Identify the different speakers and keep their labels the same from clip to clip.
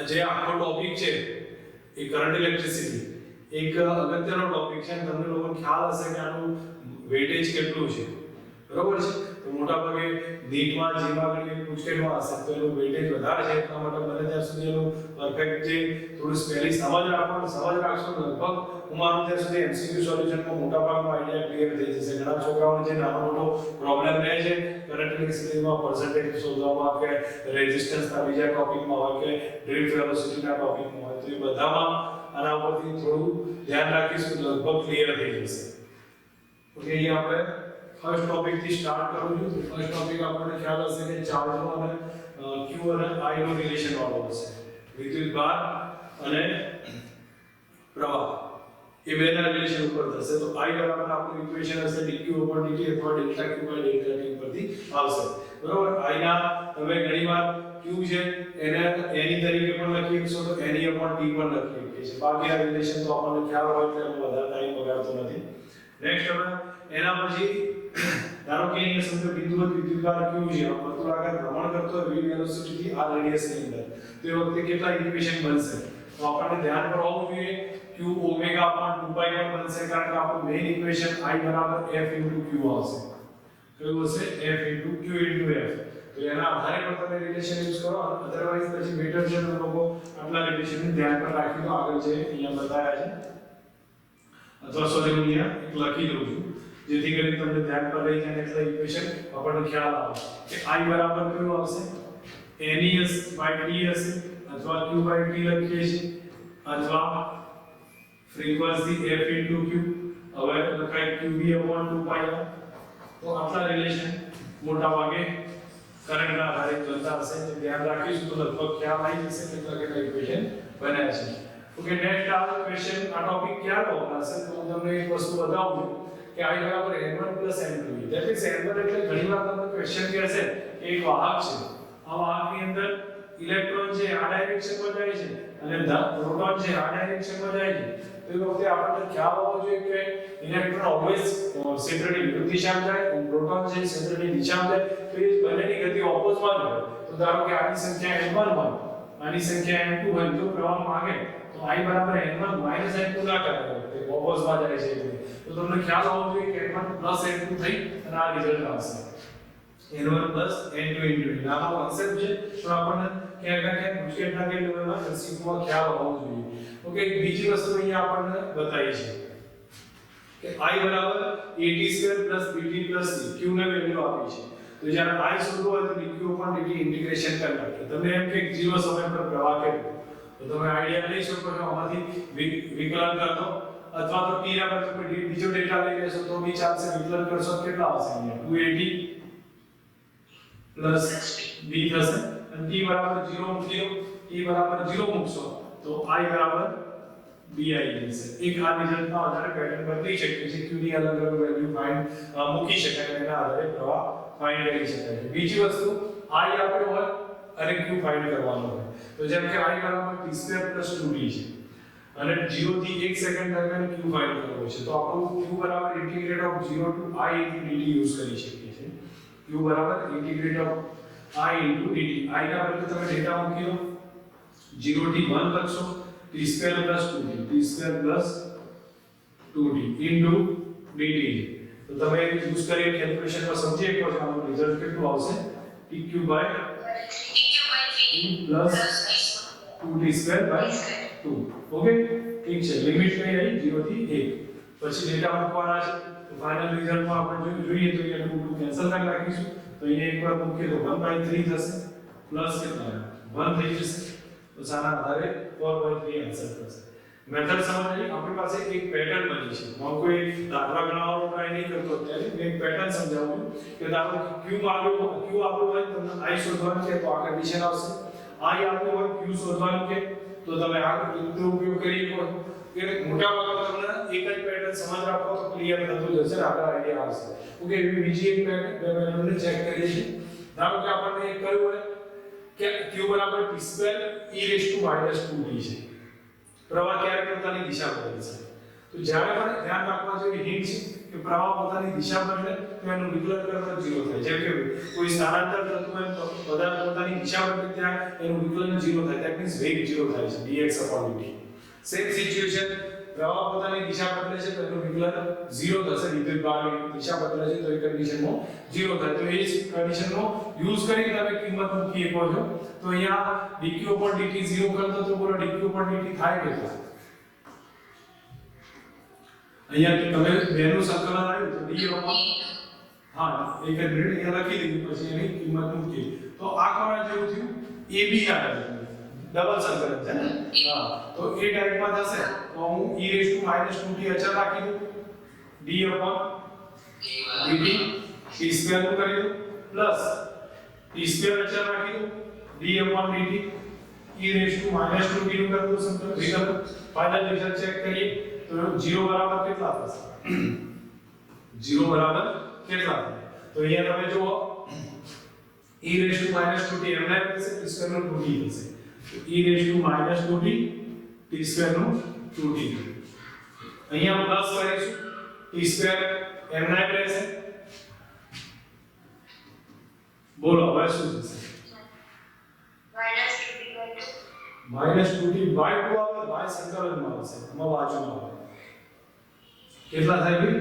Speaker 1: જે આખો ટોપિક છે એ કરંટ ઇલેક્ટ્રિસિટી એક અગત્યનો ટોપિક છે. તમને લોકોને ખ્યાલ હશે કે આનું વેટેજ કેટલું છે, બરોબર છે. તો મોટા ભાગે નીટમાં જેમાં ઘણી પૂછેલું હશે તો એનું વેટેજ વધારે છે. એટલા માટે બને ત્યાં સુધી એનું પરફેક્ટ જે થોડું સ્પેલિંગ સમજ રાખશો લગભગ હું માનું ત્યાં સુધી એમસીક્યુ સોલ્યુશનમાં મોટા ભાગનો આઈડિયા ક્લિયર થઈ જશે. ઘણા છોકરાઓને જે નાનો મોટો પ્રોબ્લેમ રહે છે કરંટ ઇલેક્ટ્રિસિટીમાં પર્સન્ટેજ શોધવામાં કે રેઝિસ્ટન્સના બીજા ટોપિકમાં હોય કે ડ્રીફ્ટ વેલોસિટીના ટોપિકમાં હોય તો એ બધામાં આના ઉપરથી થોડું ધ્યાન રાખીશું લગભગ ક્લિયર થઈ જશે. ઓકે, અહીંયા આપણે ફર્સ્ટ ટોપિક થી સ્ટાર્ટ કરું છું. ફર્સ્ટ ટોપિક આપણને ખ્યાલ હશે કે ચાર્જનો અને q અને i નો રિલેશન વાળો હશે. વિદ્યુતભાર અને પ્રવાહ એ બેના રિલેશન ઉપર થશે. તો i બરાબર આપણું ઇક્વેશન હશે dq dt અથવા delta q by delta t પરથી આવશે, બરોબર. i ના તમે ઘણીવાર q છે એને એની તરીકે પણ લખી શકશો તો ne upon t પણ લખી શકીએ છીએ. બાકી આ રિલેશન તો આપણને ખ્યાલ હોય એટલે વધારે ટાઈમ બગાડતો નથી. નેક્સ્ટ હવે એના પછી ધારો કે અહીંયા સમજો બિંદુવત વિદ્યુતભાર q છે, આ વર્તુળાકાર ભ્રમણ કરતો હોય v વેલોસિટી થી આ રેડિયસ ની અંદર, તો એ વખતે કેટલા ઇક્વેશન બનશે? તો આપણને ધ્યાન પર હોવું જોઈએ q ઓમેગા upon 2 pi પણ બનશે, કારણ કે આપણું મેઈન ઇક્વેશન i બરાબર f into q આવશે. કયું હશે? f into q into f. તો એના આધારે પણ તમે રિલેશન યુઝ કરો. અધરવાઇઝ પછી બેટર છે તો લોકો આટલા રિલેશનને ધ્યાન પર રાખી દો. આગળ જે અહીંયા બતાવ્યા છે અથવા સોરી હું અહીંયા એક લખી દઉં છું જેથી કરીને તમને ધ્યાન પર રહી જાય એટલે ઇક્વેશન આપણને ખ્યાલ આવે કે i બરાબર કયું આવશે? nes by t હશે અથવા q by t લખીએ છીએ અથવા ફ્રીક્વન્સી f into q હવે લખાય qb upon 2 pi. તો આટલા રિલેશન મોટા ભાગે કરંટના આધારે ચાલતા હશે. જે ધ્યાન રાખીશું તો લગભગ ખ્યાલ આવી જશે કેટલા કેટલા ઇક્વેશન બન્યા છે. ઓકે, નેક્સ્ટ આ ક્વેશ્ચન આ ટોપિક ક્યારે વપરાશે તો હું તમને એક વસ્તુ બતાવું કે i બરાબર n1 n2 that is n1 એટલે ઘણીવાર તમને ક્વેશ્ચન કહેશે કે એક વાહક છે, આ વાહકની અંદર ઇલેક્ટ્રોન છે આ ડાયરેક્શનમાં જાય છે અને પ્રોટોન છે આ ડાયરેક્શનમાં જાય છે. તો એ વખતે આપણને ખ્યાલ હોવો જોઈએ કે ઇલેક્ટ્રોન ઓલવેઝ સેન્ટરની વિરુદ્ધ દિશામાં જાય અને પ્રોટોન છે સેન્ટરની દિશામાં જાય. તો એ બંનેની ગતિ ઓપોઝિટ હોય. તો ધારો કે આની સંખ્યા n1 હોય, આની સંખ્યા n2 હોય તો પ્રવાહ માગે તો i બરાબર n1 n2 ના કરાય તે ઓપોઝિટમાં જાય છે. તો તમને ખ્યાલ હોવો જોઈએ કે n1 n2 થઈ અને આ રિઝલ્ટ આવશે n1 n2 નાનો કોન્સેપ્ટ છે તો આપણને ક્યાં મુશ્કેલના કે લેવલમાં કન્સેપ્ટમાં ખ્યાલ હોવો જોઈએ. ઓકે, બીજી વસ્તુ અહીંયા આપણને બતાવી છે કે i બરાબર at2 bt c q ને વેલ્યુ આપી છે. તો જ્યારે i શોધવો હોય તો dq upon dt ઇન્ટિગ્રેશન કરી નાખીએ. તમને એમ કે 0 સમય પર પ્રવાહ કેટલો તો તમે આઈડિયા લઈ શકો છો આમાંથી વિકલન કરતો અથવા તો t ના બદલે તમે બીજો ડેટા લઈ લેશો તો બી ચાલશે. વિકલન કરશો કેટલા આવશે? અહીંયા 280 b થશે અને t બરાબર 0 મૂકી દો. t બરાબર 0 મૂકશો તો i બરાબર bi થશે. એક આ રિઝલ્ટના આધારે પેટર્ન બદલી શકે છે. q ની અલગ અલગ વેલ્યુ ફાઇન્ડ મૂકી શકાય અને એના આધારે પ્રવાહ ફાઇન્ડ કરી શકાય છે. બીજી વસ્તુ i આપ્યો હોય અને q ફાઇન્ડ કરવાનો હોય તો જેમ કે i બરાબર t2 + 2t છે અને 0 થી 1 સેકન્ડ દરમિયાન q ફાઇન્ડ કરવો છે તો આપણું q બરાબર integrate of 0 to i into dt use કરી શકીએ છીએ. q બરાબર integrate of i into dt. i ના બદલે તમે ડેટા મૂકી દો 0 થી 1 લખશો t2 + 2t into dt. તો તમે યુઝ કરી કેલ્ક્યુલેશનમાં સમજી શકો છો આનું રિઝલ્ટ કેટલું આવશે? tq by 3 plus 2t2 by 2. Okay, ઠીક છે. લિમિટ કઈ આવી 0 થી 1. પછી ડેટા મૂકવાના છે તો ફાઇનલ રિઝલ્ટમાં આપણે જોઈએ તો અહીંયા 2 કેન્સલ કરી નાખીશું તો અહીંયા એકવાર મૂકીએ તો 1/3 થશે પ્લસ કેટલા 1 થઈ જશે તો સાના આધારે 4/3 આન્સર થશે. મેથડ સમજવાની આપણી પાસે એક પેટર્ન બની છે. હું કોઈ દાખલા ગણવાનો ટ્રાય નહીં કરતો ત્યારે મેં એક પેટર્ન સમજાવું કે ધારો q આપ્યો હોય તમને i શોધવાનું છે તો આ કન્ડિશન આવશે. i આપ્યો હોય q શોધવાનું છે તો તમે આ રીતનો ઉપયોગ કરી શકો. કે મોટા ભાગમાં તમને એક જ પેટર્ન સમજ રાખો તો ક્લિયર થતું જશે, આગળ આઈડિયા આવશે. ઓકે, એવી બીજી એક પેટર્નને ચેક કરીએ છીએ. ધારો કે આપણને એક કહ્યું હોય કે q બરાબર t2 e raised to -2t છે. પ્રવાહ ક્યારે પોતાની દિશા બદલે છે તો જ્યારે પણ ધ્યાન રાખવા જેવી હિન્ટ છે કે પ્રવાહ પોતાની દિશા બદલે તો એનું વિકલન કરતા 0 થાય. જેમ કે કોઈ સ્થાનાંતર તત્વ પોતાની દિશા બદલે ત્યાં એનું વિકલન 0 થાય. ધેટ મીન્સ વેગ 0 થાય છે dx/dt. સેમ સિચ્યુએશન પ્રવાહ પોતાની દિશા બદલે છે તો એનું વિકલન 0 થશે. વિદ્યુત પ્રવાહની દિશા બદલે છે તો એ કન્ડિશનમાં 0 થાય. તો એ જ કન્ડિશનનો યુઝ કરી તમે કિંમત મૂકી શકો છો. તો અહીંયા dq/dt 0 કરતો તો બોલો dq/dt થાય કેટલા? અહીંયા તમે બેનું સંકલન આવ્યું તો d હા એક જ મિનિટ અહીંયા લખી દીધું પછી એની કિંમત મૂકી. તો આ કોના જેવું થયું? ab ના ડબલ સંકલન છે ને? હા તો એ ટાઈપમાં થશે તો હું e 2t અચળ રાખી દઉં d/dt t² નું કરી દઉં પ્લસ t² અચળ રાખી દઉં d/dt e 2t નું કરી દઉં સંકલન વિકલ્પ. ફાઇનલ રિઝલ્ટ ચેક કરીએ તો 0 બરાબર કેટલા થશે? 0 બરાબર કેટલા થાય? તો અહીંયા તમે જુઓ e 2t એમના થશે t² નું 2t થશે. e 2t t² નું 2t. અહીંયા પ્લસ કરીશું t² એમના રહેશે. બોલો હવે શું થશે? -2t by 2 આવે y સંકલનમાં આવશે. આમાં બાજુમાં આવે કેટલા થાય ભાઈ?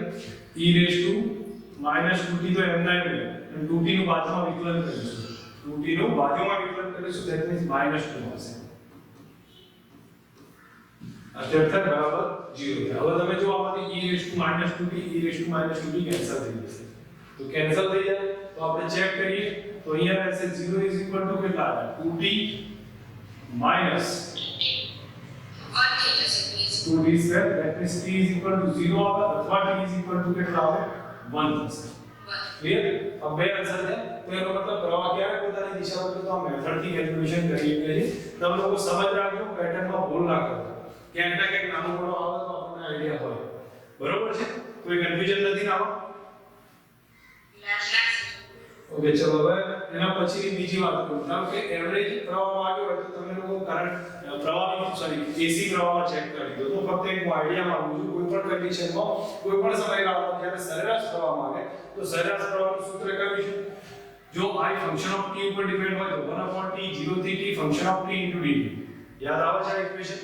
Speaker 1: e 2t તો એમના રહે અને 2t નું બાજુમાં વિકલન કરીશું. 2t નું બાજુમાં વિકલન કરીશું ધેટ મીન્સ -2 આવશે. અત્યારે બરાબર 0 થાય. હવે તમે જો આમાંથી e 2t કેન્સલ થઈ જશે. તો કેન્સલ થઈ જાય તો આપણે ચેક કરીએ તો અહીંયા રહેશે 0 કેટલા આવે? 2t minus 2t square that means t is equal to 0 આવે અથવા t is equal to કેટલા આવે? 1 થશે. ક્લિયર? अब બે આન્સર છે. તો એનો મતલબ પ્રવાહ ક્યારે પોતાની દિશા બદલે તો આ મેથડ થી કેલ્ક્યુલેશન કરીએ છીએ. તમે લોકો સમજ રાખજો, પેટર્નમાં ભૂલ ના કરતા. ક્યાંક ના ક્યાંક નાનો મોટો આવે તો આપણને આઈડિયા હોય. બરોબર છે? કોઈ કન્ફ્યુઝન નથી ના આવે? ઓકે ચલો હવે એના પછીની બીજી વાત કરું. ધારો કે એવરેજ પ્રવાહમાં આવ્યો હોય તો તમે લોકો કરંટ પ્રવાહની એસી પ્રવાહમાં ચેક કરી દો. તો ફક્ત એક આઈડિયા માંગુ છું. કોઈ પણ કન્ડિશનમાં કોઈ પણ સમયગાળામાં જ્યારે સરેરાશ પ્રવાહ માંગે તો સરેરાશ પ્રવાહનું સૂત્ર કયું છે? જો i ફંક્શન ઓફ t ઉપર ડિપેન્ડ હોય તો 1/t 0 થી t function of t dt. યાદ આવે છે આ ઇક્વેશન?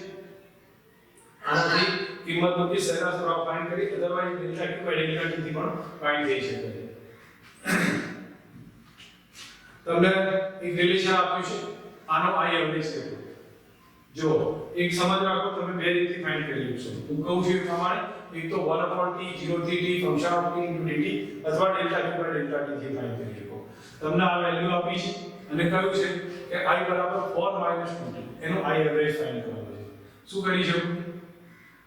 Speaker 1: આનાથી કિંમત મૂકી સરેરાશ પ્રવાહ ફાઇન્ડ કરી. Otherwise delta q by delta t થી પણ ફાઇન્ડ થઈ શકે છે. તમને એક રિલેશન આપ્યું છે આનો i એવરેજ કેટલો? જો એક સમજ રાખો તમે બે રીતથી ફાઇન્ડ કરી શકશો. હું કહું છું એ પ્રમાણે એક તો 1/t 0 થી t function of t dt અથવા delta q by delta t થી ફાઇન્ડ કરી શકો. તમને આ વેલ્યુ આપી છે અને કહ્યું છે કે i બરાબર 4 - 2t એનો i એવરેજ ફાઇન્ડ કરવાનો છે. શું કરી શકું?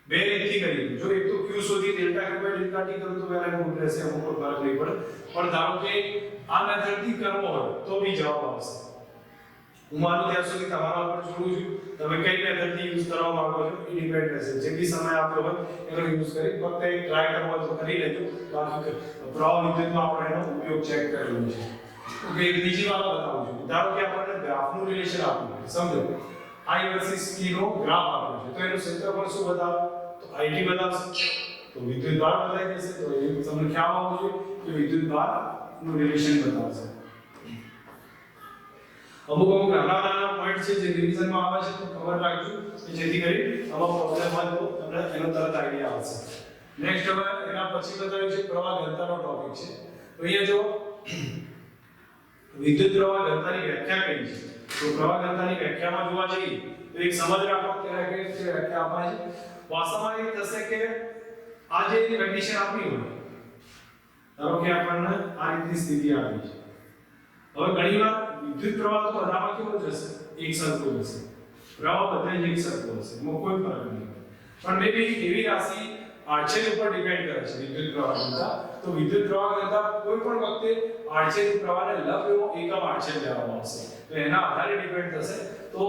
Speaker 1: બે રીતથી કરી. જો એક તો q શોધી delta q by delta t કરું તો વેલ્યુ મૂળ રહેશે, અમુક ફરક નહીં પડે. પણ ધારો કે આ મેથડ થી કરવો હોય તો બી જવાબ આવશે. હું માનું ત્યાં સુધી તમારા ઉપર છોડું છું. તમે કઈ મેથડ થી યુઝ કરવા માંગો છો એ ડિપેન્ડ રહેશે. જે બી સમય આપ્યો હોય એનો યુઝ કરી ફક્ત એક ટ્રાય કરવો હોય તો કરી લેજો. બાકી પ્રવાહ વિદ્યુતમાં આપણે એનો ઉપયોગ ચેક કરેલો છે. ઓકે એક બીજી વાત બતાવું છું. ધારો કે આપણને ગ્રાફનું રિલેશન આપ્યું છે. સમજો i વર્સિસ t નો ગ્રાફ આપ્યો છે. તો એનું ક્ષેત્રફળ શું બતાવે? તો it બતાવશે. તો વિદ્યુત ભાર બતાવી દેશે. તો એ તમને ખ્યાલ આવવો જોઈએ કે વિદ્યુત ભાર નું રિલેશન બતાવશે. અમુક નાના પોઈન્ટ છે જે રિવિઝનમાં આવે છે તો ખબર રાખજો કે જેથી કરી આમાં પ્રોબ્લેમ હોય તો તમને એનો તરત આઈડિયા આવશે. નેક્સ્ટ હવે એના પછી બતાવ્યું છે પ્રવાહ ઘનતાનો ટોપિક છે. તો અહીંયા જો વિદ્યુત પ્રવાહ ઘનતાની વ્યાખ્યા કઈ છે? તો પ્રવાહ ઘનતાની વ્યાખ્યામાં જોવા જઈએ તો એક સમજ રાખો કે વ્યાખ્યા આપવાની છે. વાસ્તવમાં એ થશે કે આ જે કન્ડિશન આપણી હોય ધારો કે આપણને આ રીતની સ્થિતિ આપી છે. હવે ઘણીવાર વિદ્યુત પ્રવાહ તો બધામાં કેવો જશે? એક સરખો જશે. પ્રવાહ બધે જ એક સરખો હશે. એમાં કોઈ ફરક નહીં. પણ મે બી એવી રાશિ આડછેદ ઉપર ડિપેન્ડ કરે છે વિદ્યુત પ્રવાહ ઘનતા. તો વિદ્યુત પ્રવાહ ઘનતા કોઈ પણ વખતે આડછેદ પ્રવાહને લંબ એવો એકમ આડછેદ લેવામાં આવશે. તો એના આધારે ડિપેન્ડ થશે. તો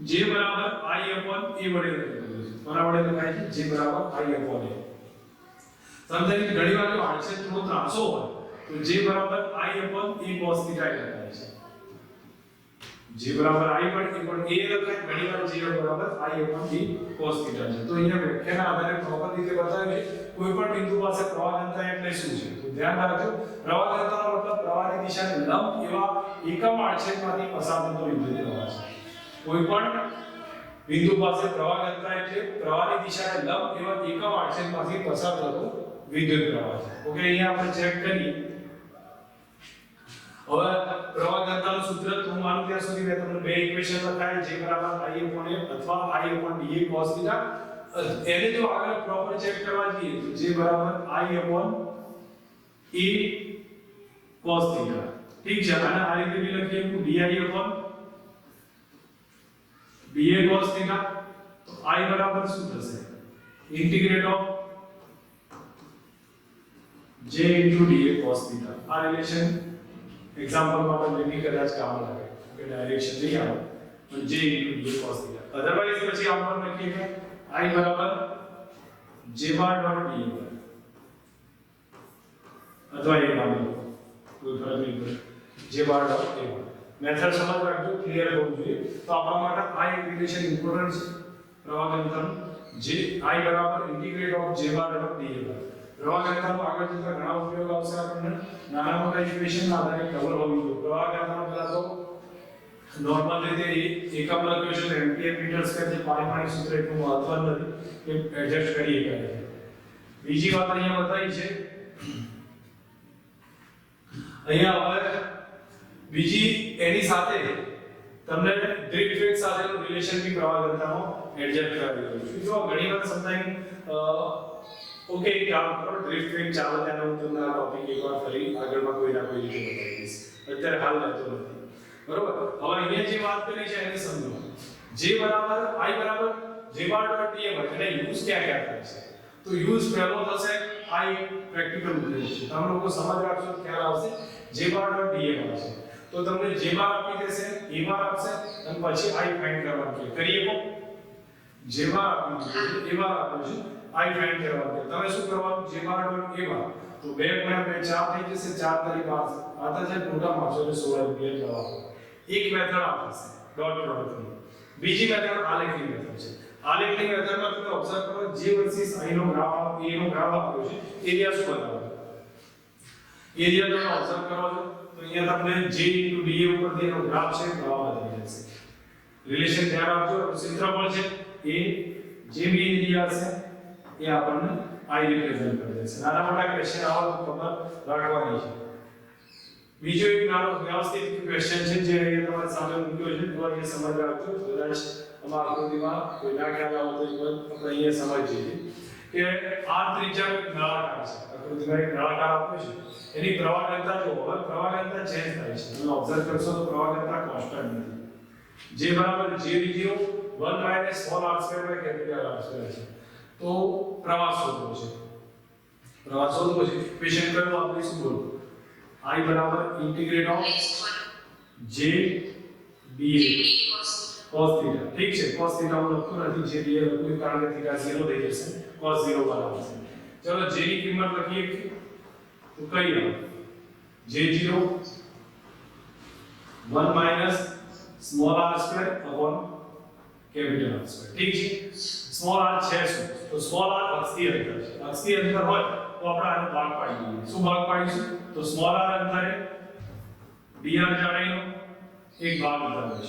Speaker 1: j બરાબર i upon a વડે લખી દઉં. કોના વડે લખાય છે? j બરાબર i upon a. સમજાય કે ઘણીવાર જો આડછેદ થોડો ત્રાંસો હોય તો j બરાબર i upon a cos theta લખાય છે. j જે બરાબર i પણ એ પણ a લખાય ઘણીવાર j બરાબર i upon d cos θ છે તો અહીંયા વ્યાખ્યાના આધારે પ્રોપર રીતે બતાવીએ કોઈ પણ બિંદુ પાસે પ્રવાહ ઘનતા એટલે શું છે તો ધ્યાન રાખજો પ્રવાહ ઘનતાનો મતલબ પ્રવાહની દિશાને લંબ એવા એકમ આડછેદમાંથી પસાર થતો વિદ્યુત પ્રવાહ છે કોઈ પણ બિંદુ પાસે પ્રવાહ ઘનતા એટલે પ્રવાહની દિશાને લંબ એવા એકમ આડછેદમાંથી પસાર થતો વિદ્યુત પ્રવાહ છે ઓકે અહીંયા આપણે ચેક કરીએ હવે પ્રવાહ ઘનતાનું સૂત્ર તો હું માનું ત્યાં સુધી મેં તમને બે ઇક્વેશન લખાય j બરાબર i upon a અથવા i upon dA cos θ એને જો આગળ પ્રોપર ચેક કરવા જઈએ તો j બરાબર i upon a cos θ ઠીક છે અને આ રીતે બી લખીએ તો di upon dA cos θ તો i બરાબર શું થશે integrate of j into dA cos θ આ રિલેશન एग्जांपल में अपन लेनी कदाच काम लागे ओके डायरेक्शन नहीं आवे तो j into d cos θ otherwise પછી આપણે લખીએ કે i બરાબર j બાર ડોટ d અથવા એ માની લો કોઈ ફરક નહીં પડે j bar dot a method સમજ રાખજો ક્લિયર હોવું જોઈએ તો આપણા માટે આ એક રિલેશન ઇમ્પોર્ટન્ટ છે પ્રવાહ ઘનતાનું j i બરાબર integrate of j bar dot d પ્રવાહ ઘનતાનો આગળ જતા ઘણા ઉપયોગ આવશે આપણને નાના મોટા ઇક્વેશન ના આધારે ખબર હોવી જોઈએ પ્રવાહ ઘનતાનો પહેલા તો નોર્મલ રીતે એકમ લખ્યું છે એમ્પિયર મીટર સ્ક્વેર જે પાણી સૂત્ર એટલું મહત્વનું નથી કે એડજસ્ટ કરી શકાય બીજી વાત અહીંયા બતાવી છે અહીંયા હવે બીજી એની સાથે તમને ડ્રિફ્ટ વેગ સાથેનું રિલેશન બી પ્રવાહ ઘનતાનો એડજસ્ટ કરાવી દઉં છું જો ઘણીવાર સમટાઈમ ઓકે કામ કરો ડ્રિફ્ટ વેગ ચાલે ત્યારે હું તમને આ ટોપિક એકવાર ફરી આગળમાં કોઈ ના કોઈ રીતે બતાવી દઈશ અત્યારે હાલ લેતો નથી બરોબર હવે અહીંયા જે વાત કરી છે એને સમજો j બરાબર i બરાબર j બાર ડોટ d બને એટલે યુઝ ક્યાં ક્યાં થાય છે તો યુઝ પહેલો થશે i પ્રેક્ટિકલ ઉપયોગ છે તમે લોકો સમજ રાખશો તો ખ્યાલ આવશે j બાર ડોટ d આવશે તો તમને j બાર આપી દેશે a બાર આપશે અને પછી i ફાઇન્ડ કરવાનું છે કરીએ કો j બાર આપી છે a બાર આપ્યું છે i ફાઇન્ડ કરવાનું છે તમે શું કરવાનું j બાર ડોટ a બાર તો 2 ગુણ્યા 2 4 થઈ જશે 4 તારી 5 આતા છે મોટા માણસો ને 16 રૂપિયા જવાબ એક મેથડ આપશે ડોટ પ્રોડક્ટ બીજી મેથડ આલેખની મેથડ છે આલેખની મેથડમાં તમે ઓબ્ઝર્વ કરો j વર્સિસ i નો ગ્રાફ a નો ગ્રાફ આપ્યો છે એરિયા શું બતાવે એરિયા તમે ઓબ્ઝર્વ કરો છો તો અહીંયા તમને j * dA ઉપર તેનો ગ્રાફ છે પ્રવાહ બતાવી જશે રિલેશન ધ્યાન રાખજો ક્ષેત્રફળ છે a જે બી એરિયા છે એ આપણને i રિપ્રેઝન્ટ કરી દેશે નાના મોટા ક્વેશ્ચન આવો તો ખબર રાખવાની છે બીજો એક નાનો વ્યવસ્થિત ક્વેશ્ચન છે જે અહીંયા તમારી સામે મૂક્યો છે તો એ સમજ રાખજો કદાચ અમારા આકૃતિમાં કોઈ ના ખ્યાલ આવે તો એક આપણે અહીંયા સમજીએ કે આ ત્રિજ્યા નળાકાર છે આકૃતિમાં એક નળાકાર આપ્યો છે એની પ્રવાહ ઘનતા જો હવે પ્રવાહ ઘનતા ચેન્જ થાય છે તમે ઓબ્ઝર્વ કરશો તો પ્રવાહ ઘનતા કોન્સ્ટન્ટ નથી j બરાબર j0 1 - small r square by capital R square છે તો પ્રવાહ શોધવો છે ક્વેશ્ચન કયો આપણે શું બોલો i બરાબર integrate of j dA cos θ ઠીક છે cos θ હું લખતો નથી j dA લખું કારણ કે θ 0 થઈ જશે cos 0 બરાબર છે ચલો j ની કિંમત લખીએ તો કઈ આવે j0 1 - small r square upon capital R square ઠીક છે સ્મોલ r છે શું તો સ્મોલ r અક્ષીય અંતર છે અક્ષીય અંતર હોય તો આપણે આને ભાગ પાડી દઈએ શું ભાગ પાડીશું તો સ્મોલ r અંતરે dr જાડાઈનો એક ભાગ બતાવે છે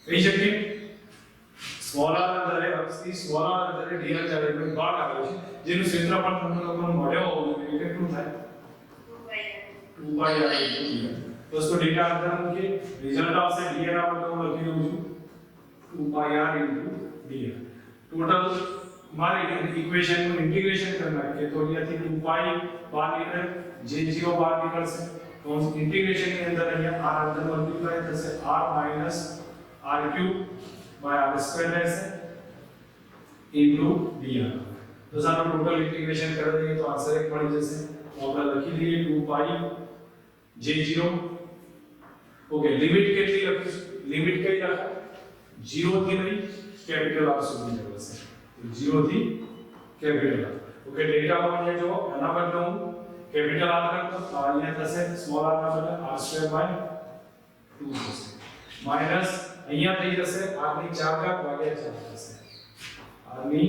Speaker 1: કહી શકીએ સ્મોલ r અંતરે અક્ષી સ્મોલ r અંતરે dr જાડાઈનો એક ભાગ આવે છે જેનું ક્ષેત્રફળ તમને લોકોને મળ્યો હોવું જોઈએ કેટલું થાય 2πr દોસ્તો ડેટા અંદર મૂકીએ રિઝલ્ટ આવશે dr આપણે હું લખી દઉં છું 2πr dr ટોટલ મારી ઇક્વેશન નું ઇન્ટિગ્રેશન કરना है तो અહીંયાથી 2π બહાર નીકળે j0 બહાર નીકળશે તો ઇન્ટિગ્રેશન ની અંદર અહીંયા r અંદર મલ્ટીપ્લાય થશે r - r³ r² રહેશે ઇન્ટુ dr તો સાનો ટોટલ ઇન્ટિગ્રેશન કરી દઈએ તો આન્સર એક મળી જશે તો આપણે લખી દઈએ 2π j0 ઓકે લિમિટ કેટલી લખીશું લિમિટ કઈ રાખો 0 થી લઈ કેપિટલ R સુધી જશે તો 0 થી કેપિટલ R ઓકે ડેટા માં અહીંયા જો આના બદલે હું કેપિટલ R કરતો તો અહીંયા થશે સ્મોલ r ના બદલે r² 2 થશે માઈનસ અહીંયા થઈ જશે r ની 4 ઘાત ભાગ્યા 4 થશે r ની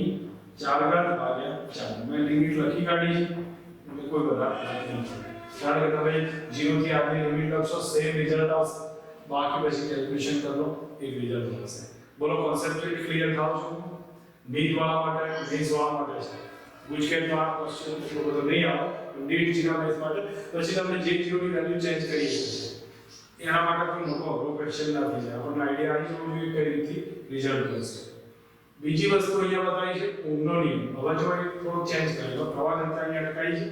Speaker 1: 4 ઘાત ભાગ્યા 4 મેં લિમિટ લખી કાઢી છે એટલે કોઈ વધારે નથી કારણ કે તમે 0 થી r ની લિમિટ લખશો સેમ રિઝલ્ટ આવશે બાકી પછી કેલ્ક્યુલેશન કરી લો એક રિઝલ્ટ મળશે બોલો કોન્સેપ્ટ ક્લિયર થાવ છો નીટ વાળા માટે મેન્સ વાળા માટે છે ગુજકેટ માં ક્વેશ્ચન એટલો બધો નહીં આવે નીટ જીરા મેથ્સ માટે પછી તમે જે જીરો ની વેલ્યુ ચેન્જ કરી શકો એના માટે કોઈ મોટો અઘરો ક્વેશ્ચન ના થઈ જાય આપણને આઈડિયા આવી જવું જોઈએ કઈ રીતે રિઝલ્ટ મળશે બીજી વસ્તુ અહીંયા બતાવી છે ઓહમનો નિયમ હવે જો એક થોડો ચેન્જ કરી લો પ્રવાહ ઘનતા અહીંયા અટકાઈ છે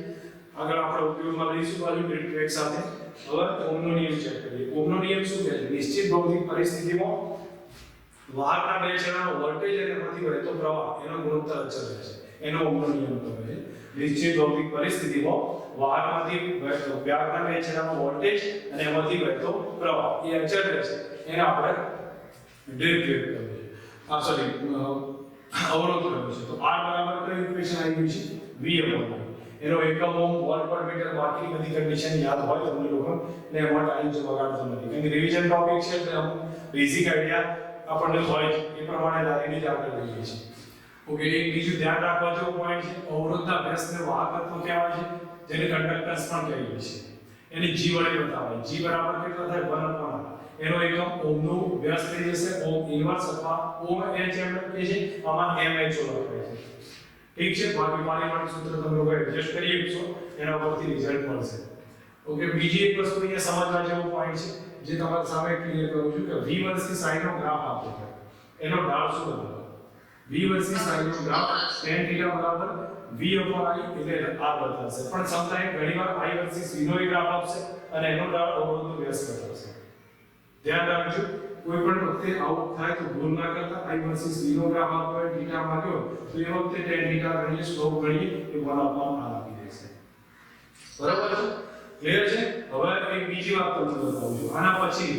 Speaker 1: આગળ આપણે ઉપયોગમાં લઈશું બાજુ ટ્રેક સાથે હવે ઓહમનો નિયમ ચેક કરીએ ઓહમનો નિયમ શું કહે છે નિશ્ચિત ભૌતિક પરિસ્થિતિમાં વાહકના બે છેડાનો વોલ્ટેજ અને એમાંથી વહેતો પ્રવાહ એનો ગુણોત્તર અચળ રહે છે એનો ઓહમનો નિયમ કહે છે નિશ્ચિત ભૌતિક પરિસ્થિતિમાં વાહકમાંથી વાહકના બે છેડાનો વોલ્ટેજ અને એમાંથી વહેતો પ્રવાહ એ અચળ રહે છે એને આપણે ડ્રેપ કહીએ છીએ સોરી અવરોધ કહે છે તો r બરાબર કઈ ઇક્વેશન આવી ગઈ છે v એનો એકમ ઓહમ વોલ્ટ પર મીટર બાકી બધી કન્ડિશન યાદ હોય તમને લોકો ને એમાં ટાઈમ જો બગાડતો નથી કારણ કે રિવિઝન ટોપિક છે એટલે આમ બેઝિક આઈડિયા આપણને હોય એ પ્રમાણે લાવીને જ આપણે લઈએ છીએ ઓકે એક બીજું ધ્યાન રાખવા જેવો પોઈન્ટ છે અવરોધના વ્યસ્તને વાહકત્વ કહેવાય છે જેને કન્ડક્ટન્સ પણ કહીએ છીએ એને g વડે બતાવાય g બરાબર કેટલો થાય 1/r એનો એકમ ઓહમનું વ્યસ્ત થઈ જશે ઓહમ ઇન્વર્સ અથવા ઓહમ h એમ લખીએ છીએ આમાં mh લખાય છે ઠીક છે બાકી પારિમાણિક સૂત્ર તમે લોકો એડજસ્ટ કરી શકશો એના પરથી રિઝલ્ટ મળશે ઓકે બીજી એક વસ્તુ અહીંયા સમજવા જેવો પોઈન્ટ છે જે તમારી સામે ક્લિયર કરું છું કે v વર્સિસ sin નો ગ્રાફ આપો છે એનો ઢાળ શું બતાવે v વર્સિસ sin નો ગ્રાફ tan θ બરાબર v ઉપર i એટલે r બતાવશે પણ સમટાઈમ ઘણીવાર i વર્સિસ v નો ગ્રાફ આપશે અને એનો ઢાળ અવરોધનો વ્યસ્ત બતાવશે ધ્યાન રાખજો કોઈ પણ વખતે આઉટ થાય તો ભૂલ ના કરતા i વર્સિસ v નો ગ્રાફ આપો હોય θ માંગ્યો તો એ વખતે tan θ ગણીએ સ્લોપ ગણીએ એ 1/r આપી દેશે બરાબર છે ક્લિયર છે હવે એક બીજી વાત તમને બતાવું છું આના પછી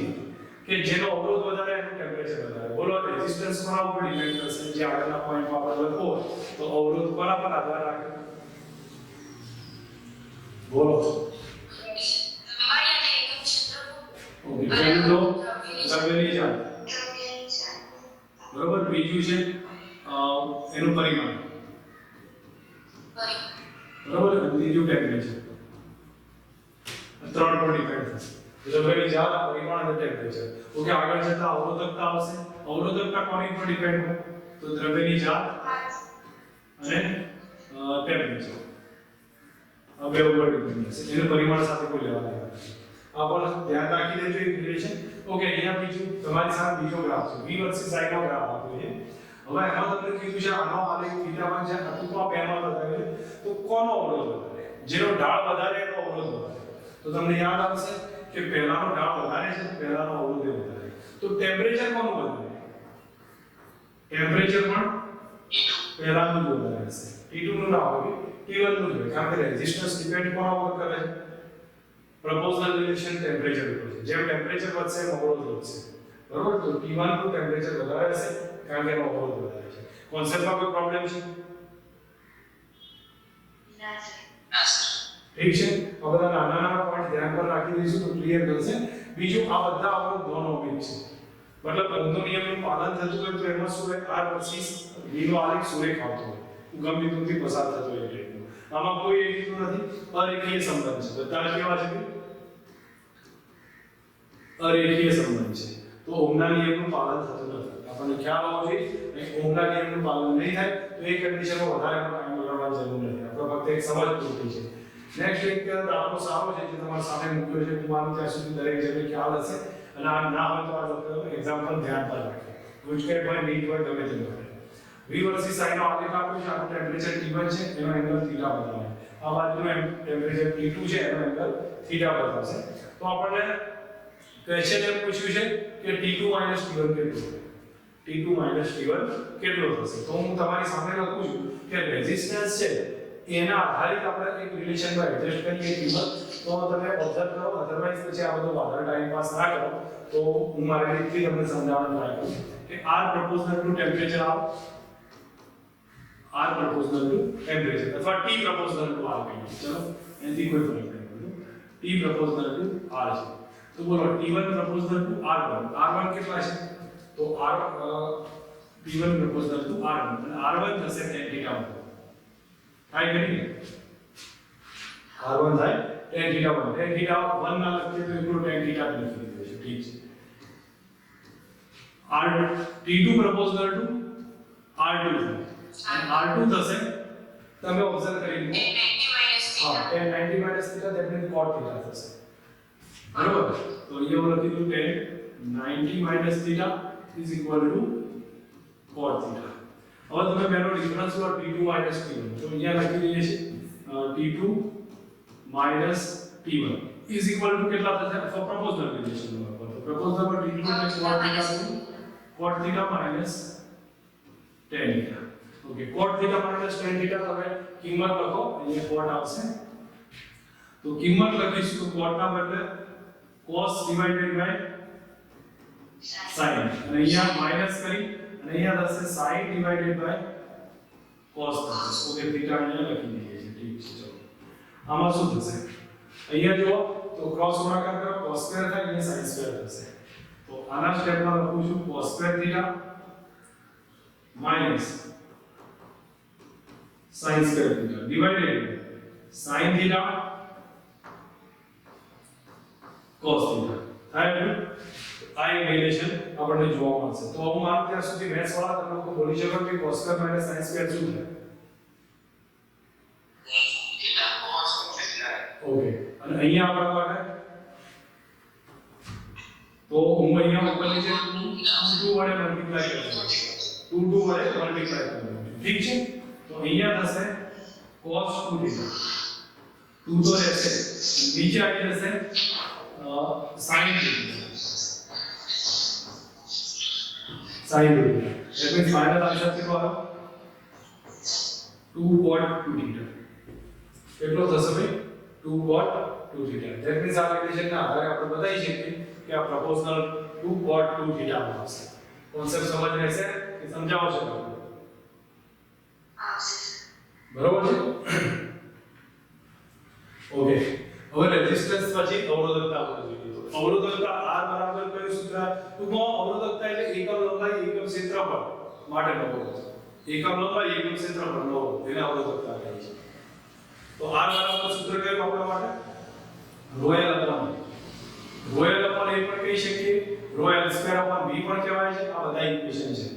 Speaker 1: કે જેનો અવરોધ વધારે એનું ટેમ્પરેચર વધારે બોલો રેઝિસ્ટન્સ પર ઉપર ડિપેન્ડ કરશે જે આગળના પોઈન્ટમાં આપણે લખો તો અવરોધ પર આધાર રાખે બોલો ઓકે પહેલું લો દ્રવ્યની જાત બરોબર બીજું છે એનું પરિમાણ બરોબર ત્રીજું ટેમ્પરેચર ત્રણ પર ડિપેન્ડ થશે દ્રવ્યની જાત પરિમાણ અને ટેમ્પરેચર ઓકે આગળ જતા અવરોધકતા આવશે અવરોધકતા કોની પર ડિપેન્ડ હોય તો દ્રવ્યની જાત અને ટેમ્પરેચર આ બે ઉપર ડિપેન્ડ થશે એનું પરિમાણ સાથે કોઈ લેવા દેવા નથી આ પણ ધ્યાન રાખી દેજો એક રિલેશન ઓકે અહીંયા બીજું તમારી સામે બીજો ગ્રાફ છે v વર્સિસ i નો ગ્રાફ આપ્યો છે હવે એમાં તમને કીધું છે આનો આલેખ થીટામાં છે ટૂંકમાં બેમાં બતાવ્યું છે તો કોનો અવરોધ વધારે જેનો ઢાળ વધારે એનો અવરોધ વધારે તો તમને યાદ આવશે કે પહેલાનો ઢાળ વધારે છે પહેલાનો અવરોધ વધારે તો ટેમ્પરેચર કોનું વધારે ટેમ્પરેચર પણ પહેલાનું જ વધારે હશે T2 નું ના હોય T1 નું જ હોય કારણ કે રેઝિસ્ટન્સ ડિપેન્ડ કોના ઉપર કરે છે proportional relation ટેમ્પરેચર ઉપર છે જેમ ટેમ્પરેચર વધશે એમ અવરોધ વધશે બરોબર તો T1 નું ટેમ્પરેચર વધારે હશે કારણ કે એનો અવરોધ વધારે છે કોન્સેપ્ટમાં કોઈ પ્રોબ્લેમ છે ના સર ઠીક છે આ બધા નાના નાના પોઈન્ટ ધ્યાન પર રાખી દઈશું તો ક્લિયર થશે બીજું આ બધા અવરોધ નોન ઓહમિક છે મતલબ ઓહમનો નિયમનું પાલન થતું હોય તો એમાં શું હોય r વર્સિસ v નો આલેખ સુરેખ આવતો હોય ઉગમ બિંદુથી પસાર થતો હોય એટલે આમાં કોઈ એ રીતનું નથી અરેખીય સંબંધ છે બધા કેવા છે અરેખીય સંબંધ છે તો ઓહમના નિયમનું પાલન થતું નથી આપણને ખ્યાલ હોવો જોઈએ કે ઓહમના નિયમનું પાલન નહીં થાય તો એ કન્ડિશનમાં વધારે ટાઈમ બગાડવાની જરૂર નથી આપણે ફક્ત એક સમજ પૂરતી છે નેક્સ્ટ એક દાખલો સારો છે જે તમારા સામે મૂક્યો છે તમારું ત્યાં સુધી દરેક જણને ખ્યાલ હશે અને આ ના હોય તો આ દાખલાનું એક્ઝામ્પલ ધ્યાન પર રાખો ગુજકેટ હોય નીટ હોય ગમે તે હોય v વર્સિસ i નો આલેખ આપ્યો છે આપણું ટેમ્પરેચર T1 છે એનો એંગલ θ બતાવે આ બાજુનું ટેમ્પરેચર T2 છે એનો એંગલ θ બતાવશે તો આપણને ક્વેશ્ચન એમ પૂછ્યું છે કે T2 T1 કેટલો થશે તો હું તમારી સામે લખું છું કે રેઝિસ્ટન્સ છે એના આધારિત આપણે એક રિલેશનમાં એડજસ્ટ કરીએ કિંમત તો તમે ઓબ્ઝર્વ કરો અધરવાઇઝ પછી આ બધો વધારે ટાઈમ પાસ ના કરો તો હું મારી રીતથી તમને સમજાવવાનો ટ્રાય કરું કે r proportional to temperature r proportional to temperature અથવા t proportional to r કહીએ ચલો એનાથી કોઈ ફરક નહીં પડતો t proportional to r છે તો બોલો T1 proportional to R1, R1 કેટલા છે તો T1 proportional to R1 અને R1 થશે tan θ1 થાય કે નહીં R1 થાય tan θ1 tan θ1 ના લખીએ તો એકલું tan θ લખી દીધું છે ઠીક છે T2 proportional to R2 and R2 થશે તમે ઓબ્ઝર્વ કરી લો હા tan 90 minus θ that means cot θ થશે બરોબર તો અહીંયા લખી દઉં tan 90 minus θ is equal to cot θ હવે તમે બેનો ડિફરન્સ લો T2 minus T1 તો અહીંયા લખી દઈએ છે T2 minus T1 is equal to કેટલા થશે for proportional relation નો તો proportional પર T2 એટલે cot θ minus tan θ okay cot θ minus tan θ તમે કિંમત લખો અહીંયા cot આવશે તો કિંમત લખીશું તો cot ના બદલે cos divided by sin અને અહીંયા માઈનસ કરી અને અહીંયા થશે sin divided by cos થશે ઓકે θ અહીંયા લખી દઈએ છીએ ઠીક છે ચલો આમાં શું થશે અહીંયા જો તો ક્રોસ ગુણાકાર કરો cos સ્ક્વેર થાય અને sin સ્ક્વેર થશે તો આના સ્ટેપમાં લખું છું cos square θ minus sin square theta divided sin theta cos theta થાય આ રિલેશન આપણને જોવા મળશે તો હું મારું ત્યાં સુધી મેથ્સ વાળા તમે લોકો બોલી શકો કે cos square minus sin square શું છે ઓકે અને અહીંયા આપણા માટે તો હું અહીંયા ઉપર નીચે 2 વડે મલ્ટીપ્લાય કરું 2 વડે મલ્ટીપ્લાય કરું ઠીક છે તો અહીંયા થશે cos 2θ 2 તો રહેશે નીચે આવી જશે sin 2θ એટલે ફાઇનલ આન્સર કેટલો આવ્યો 2 cot 2θ કેટલો થશે ભાઈ 2 cot 2θ ધેટ મીન્સ આ રિલેશનના આધારે આપણે બતાવી શકીએ કે આ પ્રપોઝનલ 2 cot 2θ માં આવશે કોન્સેપ્ટ સમજ રહેશે કે સમજાવો છો બરોબર છે ઓકે હવે રેઝિસ્ટન્સ પછી અવરોધકતા આપણે જોઈએ તો અવરોધકતા R બરાબર કયું સૂત્ર ટૂંકમાં અવરોધકતા એટલે એકમ લંબાઈ એકમ ક્ષેત્રફળ માટેનો અવરોધ એકમ લંબાઈ એકમ ક્ષેત્રફળનો અવરોધ એને અવરોધકતા કહે છે તો R બરાબર સૂત્ર કયું આપણા માટે રોયલ અપોન એ પણ કહી શકીએ રોયલ સ્ક્વેર અપોન v પણ કહેવાય છે આ બધા ઇક્વેશન છે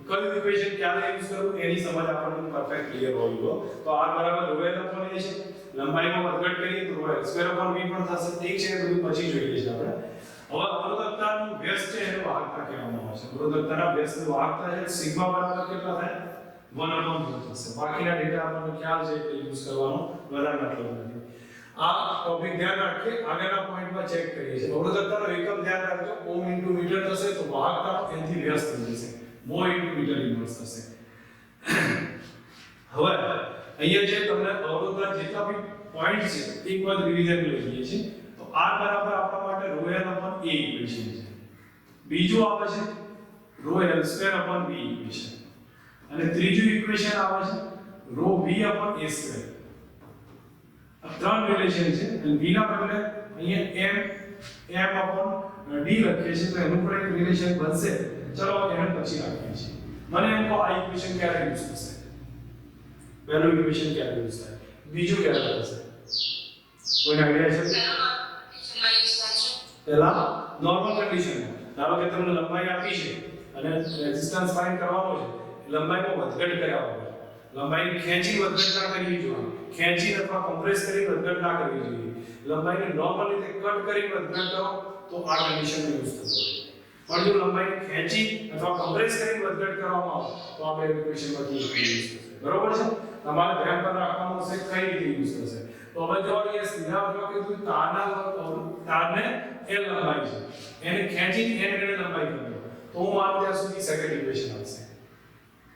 Speaker 1: કયું ઇક્વેશન ક્યારે યુઝ કરવું એની સમજ આપણને પરફેક્ટ ક્લિયર હોવી જોઈએ તો R બરાબર રોયલ અપોન એ છે લંબાઈમાં વધઘટ કરીએ તો રોયલ સ્ક્વેર અપોન v પણ થશે ઠીક છે બધું પછી જોઈએ છે આપણે હવે અવરોધકતાનું વ્યસ્ત છે એને વાહકતા કહેવામાં આવે છે અવરોધકતાના વ્યસ્તની વાહકતા છે સિગ્મા બરાબર કેટલા થાય 1/4 થશે બાકીના ડેટા આપણને ખ્યાલ છે કે યુઝ કરવાનો વધારે મતલબ નથી આ ટોપિક ધ્યાન રાખીએ આગળના પોઈન્ટમાં ચેક કરીએ છીએ અવરોધકતાનો એકમ ધ્યાન રાખજો ઓમ ઇન્ટુ મીટર થશે તો વાહકતા એનાથી વ્યસ્ત થઈ જશે mho ઇન્ટુ મીટર ઇન્વર્સ થશે હવે અહીંયા જે તમને અવરોધના જેટલા બી પોઈન્ટ છે એક વાર રિવિઝન લઈ લઈએ છીએ તો R બરાબર આપણા માટે ρ l અપોન a ઇક્વેશન છે બીજું આવે છે ρ l square upon b equation અને ત્રીજું ઇક્વેશન આવે છે ρ v અપોન a સ્ક્વેર આ ત્રણ રિલેશન છે અને v ના બદલે અહીંયા m અપોન d લખીએ છીએ તો એનું પણ એક રિલેશન બનશે ચલો એને પછી રાખીએ છીએ મને એમ કહો આ ઇક્વેશન ક્યારે યુઝ થશે પહેલું ઇક્વેશન ક્યારે યુઝ થાય બીજું ક્યારે થશે કોઈ આઈડિયા છે પહેલા નોર્મલ કન્ડિશન ધારો કે તમને લંબાઈ આપી છે અને રેઝિસ્ટન્સ ફાઇન્ડ કરવાનો છે લંબાઈમાં વધઘટ કર્યા વગર લંબાઈને ખેંચી વધઘટ ના કરવી જોઈએ ખેંચી અથવા કોમ્પ્રેસ કરી વધઘટ ના કરવી જોઈએ લંબાઈને નોર્મલ રીતે કટ કરી વધઘટ કરો તો આ કન્ડિશન યુઝ થશે પણ જો લંબાઈને ખેંચી અથવા કોમ્પ્રેસ કરી વધઘટ કરવામાં આવે તો આ બે ઇક્વેશનમાંથી યુઝ થશે બરોબર છે તમારે ધ્યાન પર રાખવાનું છે કઈ રીતે યુઝ થશે તો હવે જો એ સીધા અથવા કે તારને l લંબાઈ છે એને ખેંચી n ગણી લંબાઈ કરી તો હું મારું ત્યાં સુધી સેકન્ડ ઇક્વેશન આવશે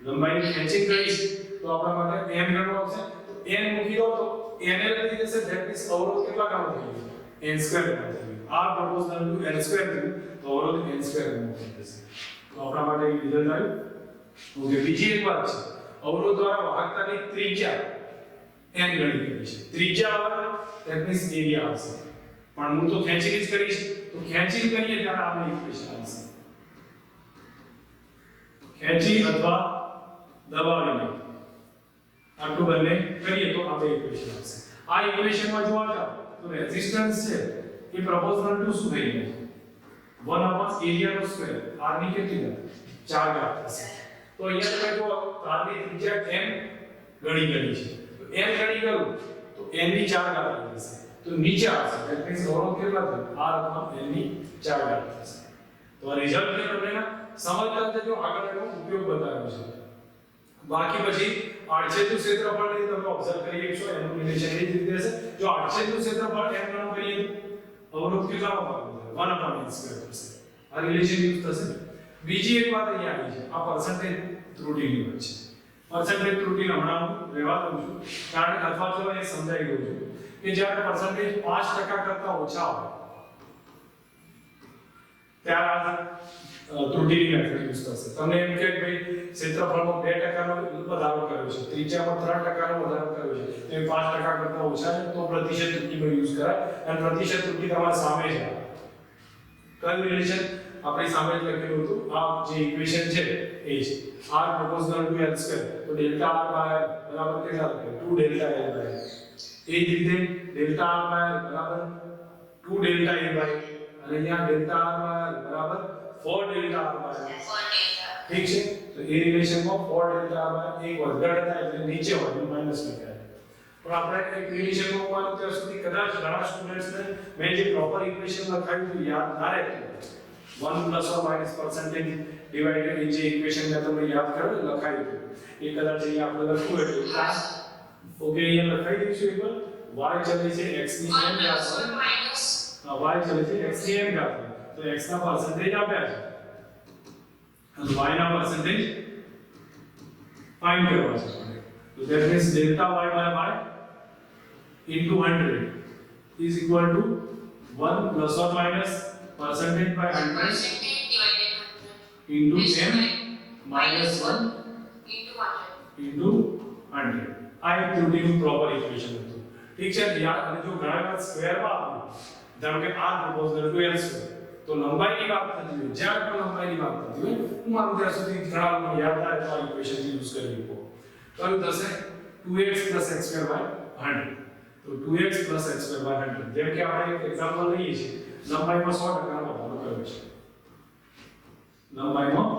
Speaker 1: લંબાઈને ખેંચી કરીશ તો આપણા માટે m ગણો આવશે તો n મૂકી દો તો n l થઈ જશે ધેટ મીન્સ અવરોધ કેટલા ગણો થઈ ગયો n સ્ક્વેર ગણો થઈ ગયો r પ્રપોઝનલ ટુ n સ્ક્વેર થયું તો અવરોધ n સ્ક્વેર ગણો થઈ જશે તો આપણા માટે એક રિઝલ્ટ આવ્યું ઓકે બીજી એક વાત છે અવરોધ દ્વારા વાહકતાની ત્રિજ્યા n ગણી કરી છે ત્રિજ્યા આવે ધેટ મીન્સ એરિયા આવશે પણ હું તો ખેંચીને જ કરીશ તો તો ખેંચી કરીએ ત્યારે આપણે ઇક્વેશન આવશે ખેંચી અથવા દબાવીને આટલું બંને કરીએ તો આપણે ઇક્વેશન આવશે આ ઇક્વેશનમાં જોવા જાવ તો રેઝિસ્ટન્સ છે એ પ્રોપોર્શનલ ટુ શું થઈ ગયું 1 upon area નો સ્ક્વેર r ની કેટલી ઘાત 4 ઘાત થશે તો અહીંયા તમે જો તારની ત્રિજ્યા m ગણી છે તો m ગણી કરું તો n ની 4 ઘાત થશે તો નીચે આવશે ધેટ મીન્સ ઓવરઓલ કેટલા થશે r upon n ની 4 ઘાત થશે તો આ રિઝલ્ટ કે તમને સમજતા જો આગળ એનો ઉપયોગ બતાવ્યો છે બાકી પછી આડછેદનું ક્ષેત્રફળ તમે ઓબ્ઝર્વ કરી શકશો એનું રિલેશન એ રીતે હશે જો આડછેદનું ક્ષેત્રફળ m ગણો કરીએ અવરોધ કેટલામાં ભાગ 1 upon n સ્ક્વેર થશે આ રિલેશન યુઝ થશે બીજી એક વાત અહીંયા આવી છે આ પર્સન્ટેજ ત્રુટિની વાત છે પર્સન્ટેજ ત્રુટિ હમણાં હું રહેવા દઉં છું કારણ કે અથવા તો એ સમજાઈ ગયું છે કે જ્યારે પર્સન્ટેજ 5% કરતા ઓછા હોય ત્યારે આ ત્રુટિની મેથડ યુઝ થશે તમને એમ કે ભાઈ ક્ષેત્રફળમાં 2% નો વધારો કર્યો છે ત્રિજ્યામાં 3% નો વધારો કર્યો છે તો 5% કરતા ઓછા છે તો પ્રતિશત ત્રુટિનો યુઝ કરાય અને પ્રતિશત ત્રુટિ તમારી સામે છે કયું રિલેશન આપણી સામે જ લખેલું હતું આ જે ઇક્વેશન છે એ છે r proportional to l square તો ડેલ્ટા r બાય બરાબર કેટલા લખે 2 ડેલ્ટા l બાય એ જ રીતે ડેલ્ટા r બાય બરાબર 2 ડેલ્ટા a બાય અને અહીંયા ડેલ્ટા r બાય બરાબર 4 ડેલ્ટા r બાય ઠીક છે તો એ રિલેશનમાં 4 ડેલ્ટા r બાય એક વધઘટ હતા એટલે નીચે હોય માઈનસ લખાય પણ આપણે એક રિલેશનમાં માનું ત્યાં સુધી કદાચ ઘણા સ્ટુડન્ટ્સને મેં જે પ્રોપર ઇક્વેશન લખાવ્યું હતું યાદ ના રહે 1 plus or minus percentage divided in જે ઇક્વેશન ને તમે યાદ કરો લખાયું હતું એ કદાચ અહીંયા આપણે લખવું એટલે ક્લાસ ઓકે અહીંયા લખાઈ દઈશું એકવાર y ચલે છે x ની m ઘાત y ચલે છે x ની m ઘાત તો x ના percentage આપ્યા છે અને y ના percentage ફાઇન્ડ કરવા છે તો that means delta y by y into 100 is equal to 1 plus or minus percentage by 100 into m minus 1 into 100 આ એક ત્રુટિનું પ્રોપર ઇક્વેશન હતું ઠીક છે યાદ અને જો ઘણા વખત સ્ક્વેર માં આપ્યું ધારો કે r proportional to l square તો લંબાઈની વાત થતી હોય જ્યારે પણ લંબાઈની વાત થતી હોય હું મારું ત્યાં સુધી ઘણા લોકો યાદ થાય તો આ ઇક્વેશન યુઝ કરી શકો કયું થશે 2x x square by 100 તો 2x x square by 100 જેમ કે આપણે એક એક્ઝામ્પલ લઈએ છીએ લંબાઈમાં 100% વધારો કર્યો છે લંબાઈમાં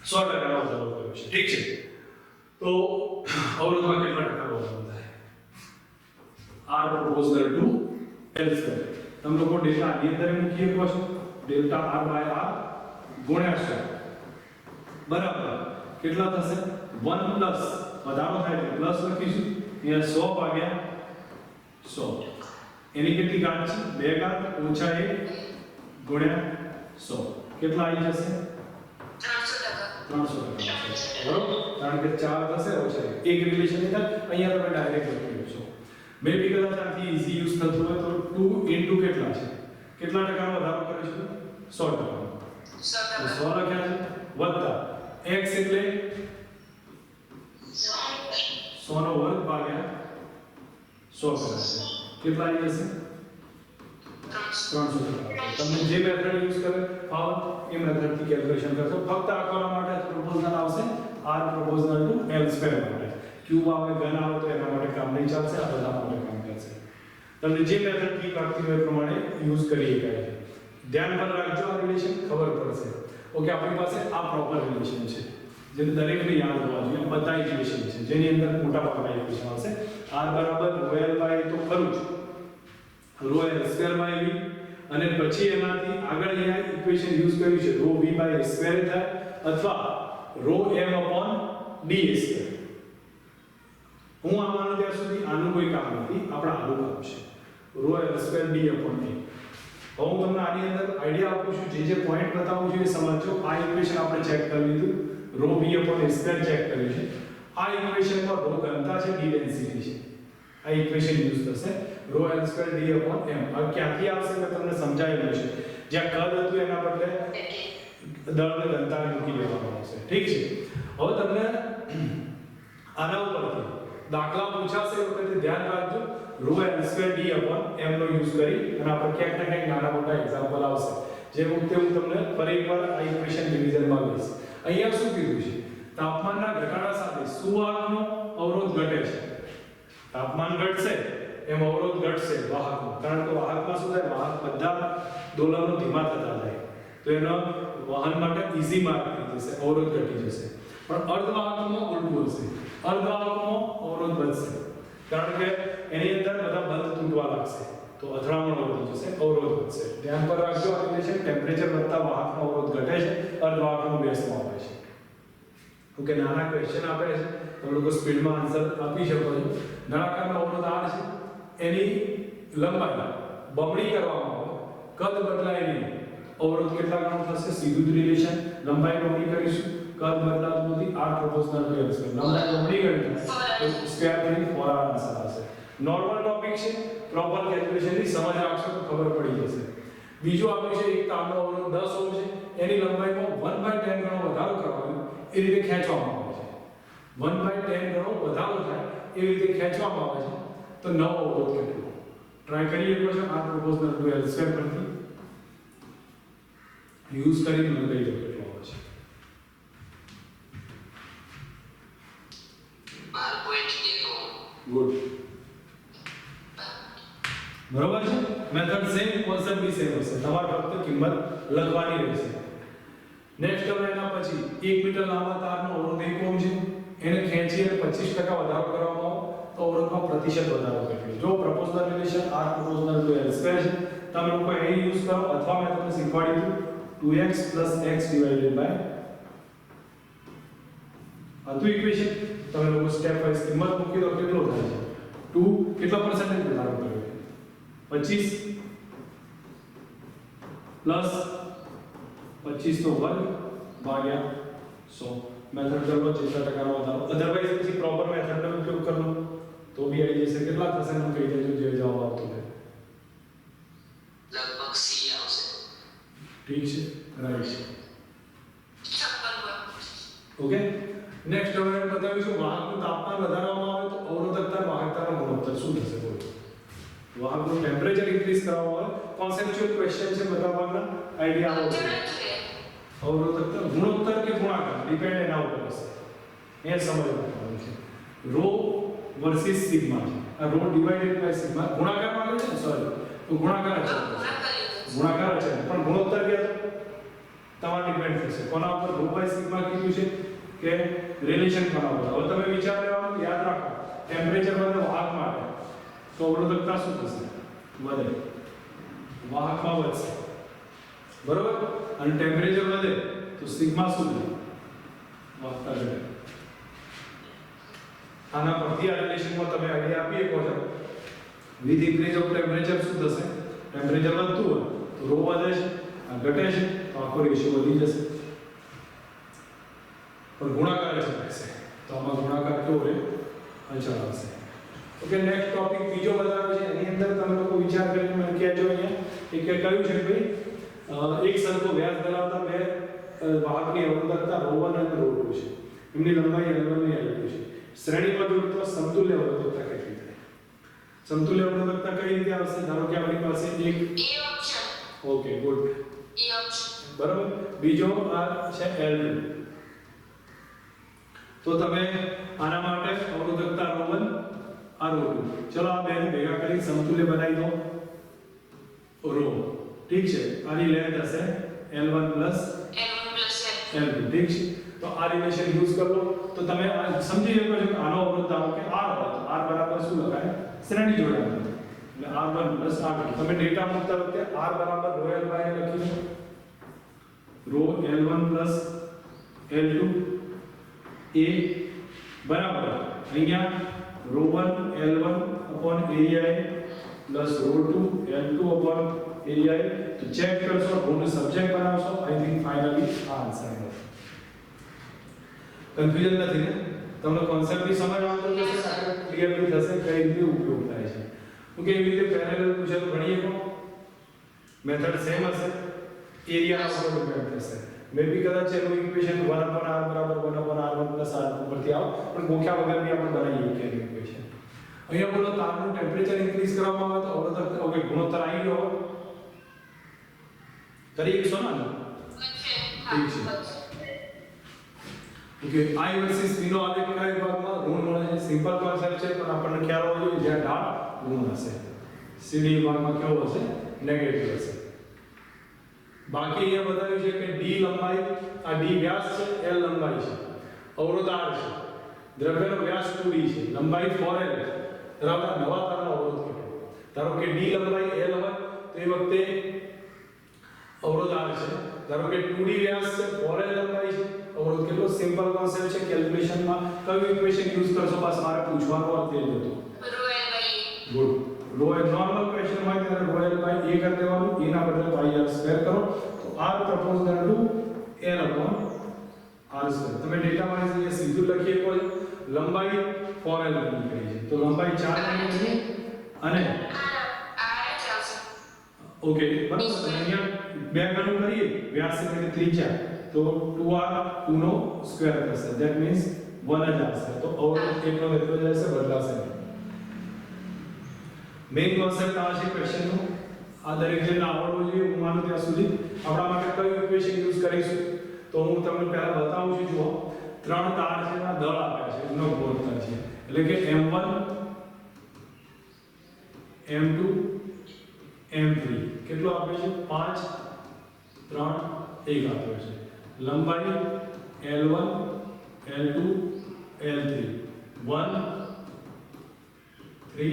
Speaker 1: 100% વધારો કર્યો છે ઠીક છે તો અવરોધમાં કેટલા ટકા વધારો થાય r proportional to l square તમે લોકો ડેલ્ટા ની અંદર મૂકી શકો છો ડેલ્ટા r બાય r ગુણ્યા સ્ક્વેર બરાબર કેટલા થશે 1 પ્લસ વધારો થાય એટલે પ્લસ લખીશું અહીંયા 100 ભાગ્યા 100 એની કેટલી ઘાત છે 2 ઘાત ઓછા 1 ગુણ્યા 100 કેટલા આવી જશે 300% બરોબર કારણ કે 4 થશે ઓછા 1 એક રિલેશન ની થાય અહીંયા તમે ડાયરેક્ટ લખી શકો મે બી કદાચ આથી ઈઝી યુઝ થતું હોય તો 2 ઇન્ટુ કેટલા છે કેટલા ટકાનો વધારો કરીશું 100% 100 લખ્યા છે વત્તા x એટલે 100 નો વર્ગ ભાગ્યા 100 કરશે કેટલા આવી જશે 300 તમને જે મેથડ યુઝ કરે ફાવ એ મેથડ થી કેલ્ક્યુલેશન કરશો ફક્ત આ કરવા માટે પ્રોપોર્શનલ આવશે r proportional to l square માટે ક્યુબ આવે ઘન આવે તો એના માટે કામ નહીં ચાલશે આ બધા માટે કામ કરશે તમને જે મેથડ ઠીક લાગતી હોય પ્રમાણે યુઝ કરી શકાય છે ધ્યાન પર રાખજો આ રિલેશન ખબર પડશે ઓકે આપણી પાસે આ પ્રોપર રિલેશન છે જેને દરેકને યાદ હોવા જોઈએ બધા ઇક્વેશન છે જેની અંદર મોટા ભાગના ઇક્વેશન આવશે r બરાબર rho l બાય તો ખરું જ rho l square by v અને પછી એનાથી આગળ અહીંયા ઇક્વેશન યુઝ કર્યું છે rho v બાય સ્ક્વેર થાય અથવા rho m upon d square હું આમાંનો ત્યાં સુધી આનું કોઈ કામ નથી આપણા આનું કામ છે rho l square d upon a હું તમને આની અંદર આઈડિયા આપું છું જે પોઈન્ટ બતાવું છું એ સમજો આ ઇક્વેશન આપણે ચેક કરી લીધું rho v upon a square check કર્યું છે આ ઇક્વેશનમાં rho ઘનતા છે d ડેન્સિટી છે આ ઇક્વેશન યુઝ થશે rho l square d upon m હવે ક્યાંથી આવશે મેં તમને સમજાવેલું છે જ્યાં કદ હતું એના બદલે દળને ઘનતાને મૂકી દેવામાં આવશે ઠીક છે હવે તમને આના ઉપરથી દાખલા પૂછાશે એ વખતે ધ્યાન રાખજો રો L2 d m નો યુઝ કરી અને આપણે ક્યાંક ને ક્યાંક નાના મોટા એક્ઝામ્પલ આવશે જે વખતે હું તમને ફરી એકવાર આ ઇક્વેશન ડિવિઝનમાં લઈશ અહીંયા શું કીધું છે તાપમાનના ઘટાડા સાથે સુવાહકનો અવરોધ ઘટે છે તાપમાન ઘટશે એમ અવરોધ ઘટશે વાહકનો કારણ કે વાહકમાં શું થાય વાહક બધા દોલનો ધીમા થતા જાય તો એનો વાહન માટે ઈઝી માર્ગ થઈ જશે અવરોધ ઘટી જશે પણ અર્ધવાહકમાં ઉલટું હશે અર્ધવાહકમાં અવરોધ વધશે કારણ કે એની અંદર બધા બંધ તૂટવા લાગશે તો અથડામણ વધી જશે અવરોધ વધશે ધ્યાન પર રાખજો આ રિલેશન ટેમ્પરેચર વધતા વાહકનો અવરોધ ઘટે છે અર્ધવાહકનો બેસમાં આવે છે ઓકે નાના ક્વેશ્ચન આપે છે તમે લોકો સ્પીડમાં આન્સર આપી શકો છો નળાકારનો અવરોધ આ છે એની લંબાઈ બમણી કરવામાં આવે કદ બદલાય નહીં અવરોધ કેટલા ગણો થશે સીધું જ રિલેશન લંબાઈ બમણી કરીશું કદ બદલાતું નથી r proportional two l square લંબાઈ બમણી કરી તો સ્ક્વેર કરી 4r આન્સર આવશે નોર્મલ ટોપિક છે પ્રોપર કેલ્ક્યુલેશનની સમજ રાખશો તો ખબર પડી જશે બીજો આપણે છે એક તારનો અવરોધ 10 ઓહ્મ છે એની લંબાઈમાં 1/10 ગણો વધારો કરવાનો એ રીતે ખેંચવામાં આવે છે 1/10 ગણો વધારો થાય એ રીતે ખેંચવામાં આવે છે તો નવો અવરોધ કેટલો ટ્રાય કરીએ એકવાર r proportional two l square પરથી યુઝ કરીને મને કહી દો કેટલો આવે છે
Speaker 2: 12.1 ઓહ્મ
Speaker 1: ગુડ બરોબર છે મેથડ સેમ કોન્સેપ્ટ બી સેમ હશે તમારે ફક્ત કિંમત લખવાની રહેશે નેક્સ્ટ હવે એના પછી 1 મીટર લાંબા તારનો અવરોધ 1 ઓહ્મ છે એને ખેંચી અને 25% વધારો કરવામાં આવે તો અવરોધમાં પ્રતિશત વધારો કેટલો જો proportional relation r proportional two l square છે તમે લોકો એ યુઝ કરો અથવા મેં તમને શીખવાડ્યું હતું 2x + x ડિવાઇડેડ બાય આ તો ઇક્વેશન તમે લોકો સ્ટેપ વાઇઝ કિંમત મૂકી દો કેટલો થાય છે 2 કેટલા પર્સન્ટેજ વધારો કર્યો 25 પ્લસ 25 નો વર્ગ ભાગ્યા 100 મેથડ કરવો જેટલા ટકાનો વધારો અધરવાઇઝ પછી પ્રોપર મેથડનો ઉપયોગ કરવો તો બી આવી જશે કેટલા થશે મને કહી દેજો જે જવાબ આવતો હોય
Speaker 2: લગભગ c આવશે
Speaker 1: ઠીક છે રાઈટ છે
Speaker 2: 56
Speaker 1: ઓકે નેક્સ્ટ હવે બતાવીશું વાહકનું તાપમાન વધારવામાં આવે તો અવરોધકતા વાહકતાનો ગુણોત્તર શું થશે બોલો વાહકનું ટેમ્પરેચર ઇન્ક્રીઝ કરવામાં આવે કોન્સેપ્ચ્યુઅલ ક્વેશ્ચન છે બતાવવાના આઈડિયા આવો અવરોધકતા ગુણોત્તર કે ગુણાકાર ડિપેન્ડ એના ઉપર હશે એ સમજવાનું છે રો વર્સિસ સિગ્મા છે આ રો ડિવાઇડેડ બાય સિગ્મા ગુણાકાર માં આવે છે સોરી તો ગુણાકાર છે ગુણાકાર છે પણ ગુણોત્તર કે તમારે ડિપેન્ડ થશે કોના ઉપર રો બાય સિગ્મા કીધું છે કે રિલેશન કોના ઉપર હવે તમે વિચાર લેવાનું યાદ રાખો ટેમ્પરેચર વધે વાહક માટે તો અવરોધકતા શું થશે વધે વાહકમાં વધશે બરોબર અને ટેમ્પરેચર વધે તો સિગ્મા શું થાય વાહકતા ઘટે આના પરથી આ રિલેશનમાં તમે આઈડિયા આપી શકો છો વિથ ઇન્ક્રીઝ ઓફ ટેમ્પરેચર શું થશે ટેમ્પરેચર વધતું હોય તો રો વધે છે આ ઘટે છે તો આખો રેશિયો વધી જશે પણ ગુણાકાર જ રહેશે તો આમાં ગુણાકાર કેવો રહે અચળ આવશે ઓકે નેક્સ્ટ ટોપિક બીજો બતાવ્યો છે એની અંદર તમે લોકો વિચાર કરીને મને કહેજો અહીંયા કે કયું છે ભાઈ એક સરખો વ્યાસ ધરાવતા બે વાહકની અવરોધકતા ρ1 અને ρ2 છે એમની લંબાઈ L1 અને L2 છે શ્રેણીમાં જોડતો સમતુલ્ય અવરોધકતા કેટલી થાય સમતુલ્ય અવરોધકતા કઈ રીતે આવશે ધારો કે આપણી પાસે એક
Speaker 2: એ ઓપ્શન
Speaker 1: ઓકે ગુડ
Speaker 2: એ ઓપ્શન
Speaker 1: બરાબર બીજો આ છે L2 તો તમે આના માટે અવરોધકતા ρ1 આ ρ2 ચલો આ બેને ભેગા કરી સમતુલ્ય બનાવી દો ρ ઠીક છે આની લેન્થ હશે L1 L2 ઠીક છે તો આ રિલેશન યુઝ કરો તો તમે આ સમજી શકો છો કે આનો અવરોધ ધારો કે R હોય તો R બરાબર શું લખાય શ્રેણી જોડાણ એટલે R1 R2 તમે ડેટા મૂકતા વખતે R બરાબર ρ L બાય લખી દો ρ L1 L2 a બરાબર અહીંયા ρ1 L1 upon area plus ρ2 L2 upon area તો ચેક કરશો રોનું સબ્જેક્ટ બનાવશો આઈ થિંક ફાઇનલી આ આન્સર છે કન્ફ્યુઝન નથી ને તમને કોન્સેપ્ટની સમજ આવતો જશે આપણે ક્લિયરલી થશે કઈ રીતે ઉપયોગ થાય છે ઓકે એવી રીતે પેરેલલ પૂછે તો ગણીએ કો મેથડ સેમ હશે એરિયા ઉપર ડિપેન્ડ થશે મે બી કદાચ એનું ઇક્વેશન 1/r બરાબર 1/r1 + r2 પરથી આવ પણ ગોખ્યા વગરની આપણે બનાવી શકીએ એનું ઇક્વેશન. અહીંયા બોલો તાપનું ટેમ્પરેચર ઇન્ક્રીઝ કરવામાં આવે તો અવરોધક ઓકે ગુણોત્તર આવી ગયો કરી શકશો ને ઠીક છે. ઓકે I વર્સિસ V નો આલેખ કયા વિભાગમાં ઋણ મળે છે સિમ્પલ કોન્સેપ્ટ છે પણ આપણને ખ્યાલ હોવો જોઈએ જ્યાં ઢાળ ઋણ હશે CD વિભાગમાં કેવો હશે નેગેટિવ હશે. બાકી અહીંયા બતાવ્યું છે કે D લંબાઈ આ D વ્યાસ છે L લંબાઈ છે અવરોધ R છે દ્રવ્યનો વ્યાસ 2D છે લંબાઈ 4L ધરાવતા નવા તારનો અવરોધ કેટલો. ધારો કે D લંબાઈ L હોય તો એ વખતે અવરોધ R છે. ધારો કે 2D વ્યાસ છે 4L લંબાઈ છે અવરોધ કેટલો. સિમ્પલ કોન્સેપ્ટ છે કેલ્ક્યુલેશનમાં કયું ઇક્વેશન યુઝ કરશો બસ મારે પૂછવાનો અર્થ એ જ હતો. ગુડ રો એ નોર્મલ ક્વેશ્ચન હોય ત્યારે રો L બાય a કરી દેવાનું a ના બદલે pi r સ્ક્વેર કરો તો r proportional to L upon r square. તમે ડેટા વાઇઝ અહીંયા સીધું લખીએ કોઈ લંબાઈ 4L ની કરી છે તો લંબાઈ 4 ની છે અને ઓકે બરાબર અહીંયા બે ગણું કરીએ વ્યાસ એટલે ત્રિજ્યા તો 2r 2 નો સ્ક્વેર થશે ધેટ મીન્સ 1 જ આવશે તો અવરોધ કેટલો વધતો જશે બદલાશે. મેઇન કોન્સેપ્ટ આ છે ક્વેશ્ચન નો આ દરેક જણને આવડવું જોઈએ હું માનું ત્યાં સુધી. આપણા માટે કયું ઇક્વેશન યુઝ કરીશું તો હું તમને પહેલા બતાવું છું. જુઓ ત્રણ તાર છે ના દળ આપ્યા છે એનો ગુણોત્તર છે એટલે કે m1 m2 m3 કેટલો આપ્યો છે 5 3 1 આપ્યો છે. લંબાઈ L1 L2 L3 1 3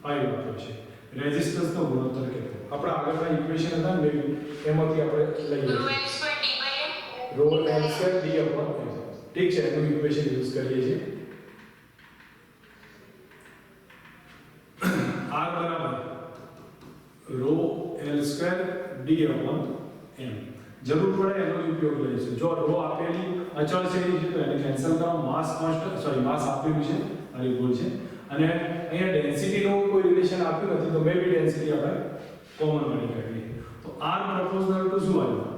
Speaker 1: 5 આપ્યો છે. રેઝિસ્ટન્સ નો ગુણોત્તર કેટલો આપણે આગળના ઇક્વેશન હતા ને એમાંથી આપણે લઈએ rho L square d upon m. ઠીક છે એનું ઇક્વેશન યુઝ કરીએ છીએ r બરાબર rho L square d upon m. જરૂર પડે એનો ઉપયોગ લઈશું. જો રો આપેલી અચળ છે તો એને કેન્સલ કરો માસ કોન્સ્ટન્ટ સોરી માસ આપેલું છે અને ભૂલ છે અને અહીંયા ડેન્સિટી નો કોઈ રિલેશન આપ્યું નથી તો મે બી ડેન્સિટી આપણે કોમન મળી કાઢીએ તો r પ્રપોઝલ ટુ શું આવ્યું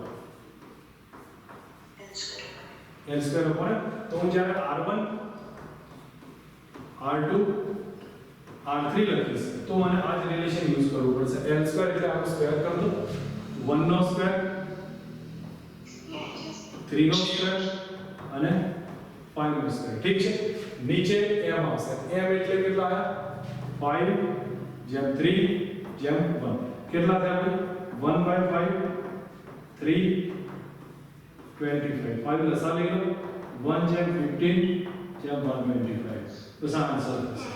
Speaker 1: L સ્ક્વેર upon તો હું જ્યારે r1 r2 r3 લખીશ તો મને આ જ રિલેશન યુઝ કરવું પડશે. L સ્ક્વેર એટલે આનો સ્ક્વેર કર દો 1 નો સ્ક્વેર 3 નો સ્ક્વેર અને 5 નો સ્ક્વેર. ઠીક છે નીચે m આવશે. m એટલે કેટલા આવ્યા 5 જેમ 3 જેમ 1 કેટલા થયા 1/5 3 25 5 લસા લઈ લો 1 જેમ 15 જેમ 125 તો સા આન્સર થશે.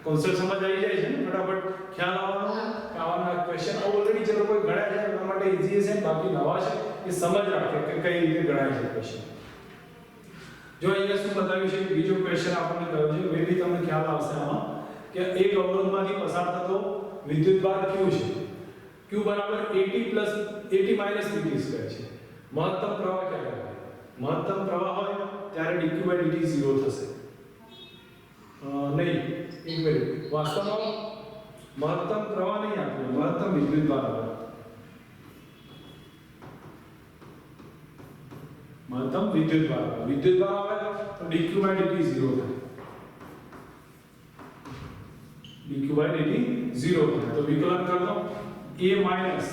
Speaker 1: કોન્સેપ્ટ સમજ આવી જાય છે ને ફટાફટ ખ્યાલ આવવાનો કે આવાના ક્વેશ્ચન ઓલરેડી જે લોકો ગણ્યા છે એના માટે ઈઝી છે બાકી નવા છે એ સમજ રાખે કે કઈ રીતે ગણાય છે ક્વેશ્ચન. જો અહીંયા શું બતાવ્યું છે બીજો ક્વેશ્ચન આપણને કહ્યું છે મે બી તમને ખ્યાલ આવશે આમાં કે એક અવરોધમાંથી પસાર થતો વિદ્યુતભાર q છે q બરાબર 80 માઈનસ vt સ્ક્વેર છે. મહત્તમ પ્રવાહ ક્યારે હોય મહત્તમ પ્રવાહ હોય ત્યારે dq/dt 0 થશે. નહીં એક મિનિટ વાસ્તવમાં મહત્તમ પ્રવાહ નહીં આપ્યો મહત્તમ વિદ્યુતભાર આવે મહત્તમ વિદ્યુતભાર આવે તો dq/dt 0 થાય dq/dt 0 થાય તો વિકલન કર દો a માઈનસ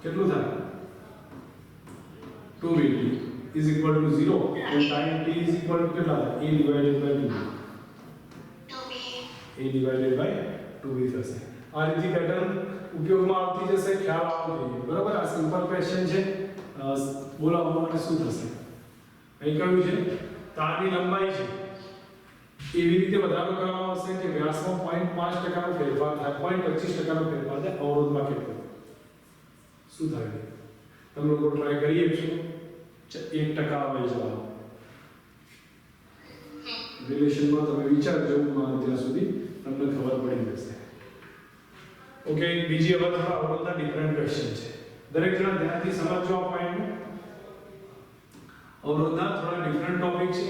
Speaker 1: કેટલું થાય 2vt is equal to 0 and time t is equal to કેટલા થાય a divided by 2 a divided by 2v થશે. આ રીતે પેટર્ન ઉપયોગમાં આવતી જશે ખ્યાલ આવવો જોઈએ બરાબર. આ સિમ્પલ ક્વેશ્ચન છે બોલાવવા માટે શું થશે અહીં કહ્યું છે તારની લંબાઈ છે એવી રીતે વધારો કરવામાં આવશે કે વ્યાસમાં 0.5% નો ફેરફાર થાય 0.25% નો ફેરફાર થાય અવરોધમાં કેટલો શું થાય તમે લોકો ટ્રાય કરીએ છો 1% આવે જવાબ રિલેશનમાં તમે વિચારજો માનો ત્યાં સુધી તમને ખબર પડી જશે. ઓકે બીજી હવે થોડા અવરોધના ડિફરન્ટ ક્વેશ્ચન છે દરેક જણા ધ્યાનથી સમજજો આ પોઈન્ટ. અવરોધના થોડા ડિફરન્ટ ટોપિક છે.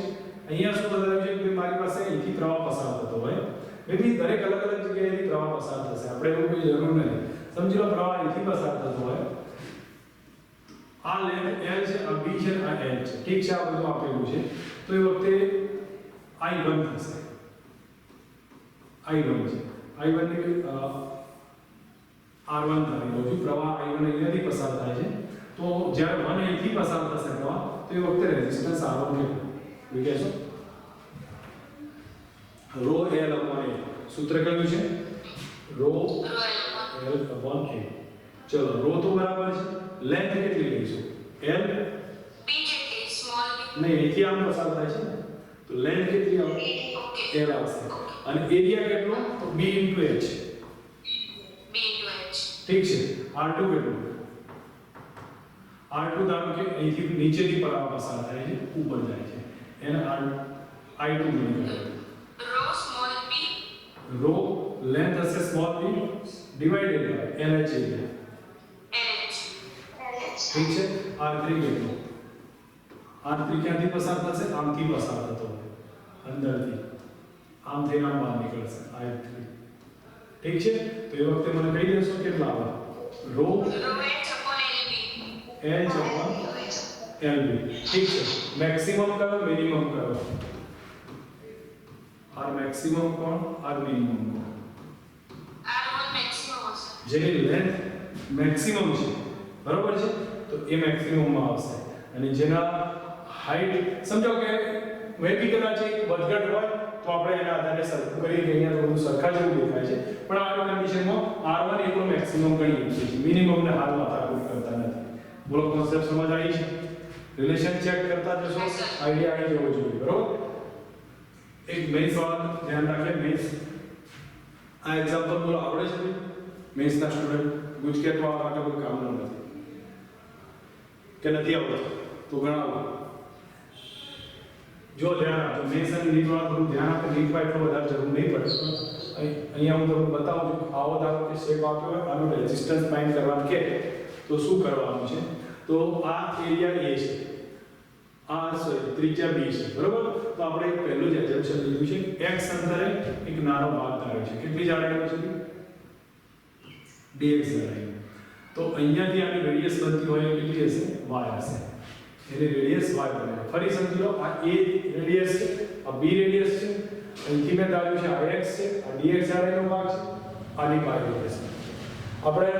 Speaker 1: અહીંયા શું બતાવ્યું છે કે મારી પાસે અહીંથી પ્રવાહ પસાર થતો હોય મે બી દરેક અલગ અલગ જગ્યાએથી પ્રવાહ પસાર થશે આપણે એવું કોઈ જરૂર નથી. સમજી લો પ્રવાહ અહીંથી પસાર થતો હોય, આ લેન્થ L છે, આ B છે, આ L છે, ઠીક છે, આ બધું આપેલું છે, તો એ વખતે I1 થશે, I1 છે, I1 ને R1 ધારી લો છું, પ્રવાહ I1 અહીંયાથી પસાર થાય છે, તો જ્યારે 1 અહીંથી પસાર થશે પ્રવાહ, તો એ વખતે રેઝિસ્ટન્સ R1 કેટલું કહેશો? રો L upon A, સૂત્ર કયું છે? Rho L upon A. ચલો રો તો બરાબર છે, લેન્થ કેટલી લઈશું? L
Speaker 2: B જેટલી સ્મોલ b
Speaker 1: નહીં, અહીંથી આમ પસાર થાય છે ને, તો લેન્થ કેટલી આવશે?
Speaker 2: ઓકે
Speaker 1: L આવશે, અને એરિયા કેટલો? તો B into H,
Speaker 2: b into h
Speaker 1: ઠીક છે. R2 કેટલું? R2 ધારો કે અહીંથી નીચેથી પ્રવાહ પસાર થાય છે, ઉપર જાય છે, એને I2 મળી જાય.
Speaker 2: Rho small b
Speaker 1: rho length હશે small b divided by LH area,
Speaker 2: h
Speaker 1: ઠીક છે. R3 કેટલું? R3 ક્યાંથી પસાર થશે? આમથી પસાર થતો હોય, અંદરથી આમ થઈને આમ બહાર નીકળશે I3, ઠીક છે. તો એ વખતે મને કહી દેશો કેટલા આવે? Rho
Speaker 2: rho h upon lb
Speaker 1: H upon LB, ઠીક છે. મેક્સિમમ કરો, મિનિમમ કરો. R મેક્સિમમ કોણ? R મિનિમમ કોણ?
Speaker 2: r1 મેક્સિમમ હશે,
Speaker 1: જેની લેન્થ મેક્સિમમ છે, બરોબર છે, તો એ મેક્સિમમ માં આવશે. અને જેના હાઈટ સમજો કે મેબી કદાચ એક વધઘટ હોય તો આપણે એના આધારે સરખું કરીએ કે અહીંયા થોડું સરખા જેવું દેખાય છે, પણ આ કન્ડિશનમાં R1 એકલો મેક્સિમમ ગણીએ છીએ, મિનિમમ ને હાલ માથાકૂટ કરતા નથી. બોલો કોન્સેપ્ટ સમજ આવી છે? રિલેશન ચેક કરતા જશો, આઈડિયા આવી જવો જોઈએ, બરોબર. એક મેઇન્સ વાળા ધ્યાન રાખે, મેઇન્સ આ એક્ઝામ્પલ બોલો આવડે છે? મેઇન્સ ના સ્ટુડન્ટ ગુજકેટ વાળા માટે કોઈ કામનું નથી કે નથી આવડતું? તો ગણાવો. જો ધ્યાન આપજો, મેઇન્સ અને નીટ વાળા થોડું ધ્યાન આપો, નીટમાં એટલો વધારે જરૂર નહીં પડે. અહીંયા હું તમને બતાવું છું, આવો ધારો કે શેપ આપ્યો હોય, આનું રેઝિસ્ટન્સ ફાઇન્ડ કરવાનું કે તો શું કરવાનું છે? તો આ એરિયા A છે, આ ત્રિજ્યા B છે, બરોબર. તો આપણે એક પહેલું જ એક્ઝામ્પલ લીધું છે, x અંતરે એક નાનો ભાગ ધાર્યો છે, કેટલી જાડાઈનો છે? dx જાડાઈનો. તો અહીંયાથી આની રેડિયસ બનતી હોય એ કેટલી હશે? y હશે, એટલે રેડિયસ y બને. ફરી સમજી લો, આ a રેડિયસ છે, આ b રેડિયસ છે, અહીંથી મેં ધાર્યું છે આ x છે, આ dx જાડાઈનો ભાગ છે, આની y રેડિયસ છે. આપણે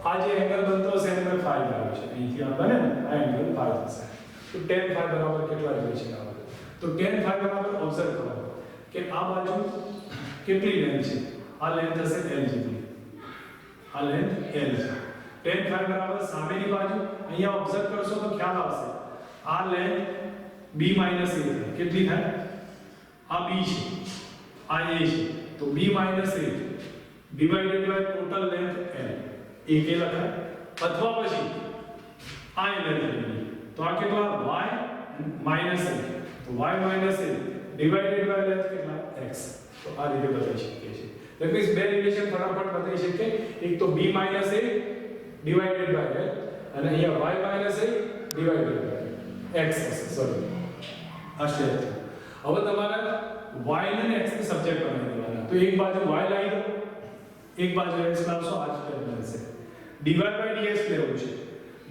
Speaker 1: આ જે એંગલ બનતો હશે એને મેં phi ધાર્યું છે, અહીંથી આ બને ને આ એંગલ phi થશે. તો tan phi બરાબર કેટલા જોઈએ છે આ? તો tan phi બરાબર ઓબ્ઝર્વ કરો કે આ બાજુ કેટલી લેન્થ છે? આ લેન્થ હશે L જેટલી, આ લેન્થ L છે. tan phi બરાબર સામેની બાજુ અહીંયા ઓબ્ઝર્વ કરશો તો ખ્યાલ આવશે, આ લેન્થ b - a થાય. કેટલી થાય? આ b છે, આ a છે, તો b - a divided by total length L, એ કે લખાય. અથવા પછી આ લેન્થ લઈએ તો આ કેટલા? y - a, તો y - a divided by length કેટલા? x. તો આ રીતે બતાવી શકીએ છીએ. ધેટ મીન્સ બે રિલેશન ફટાફટ બતાવી શકીએ. એક તો b - a divided by l, અને અહીંયા y - a divided by x હશે. સોરી, આ સ્ટેપ. હવે તમારે y ને x ને સબ્જેક્ટ બનાવી દેવાના. તો એક બાજુ y લાવી દો, એક બાજુ x લાવશો, આ સ્ટેપ બનશે. dy by dx લેવું છે.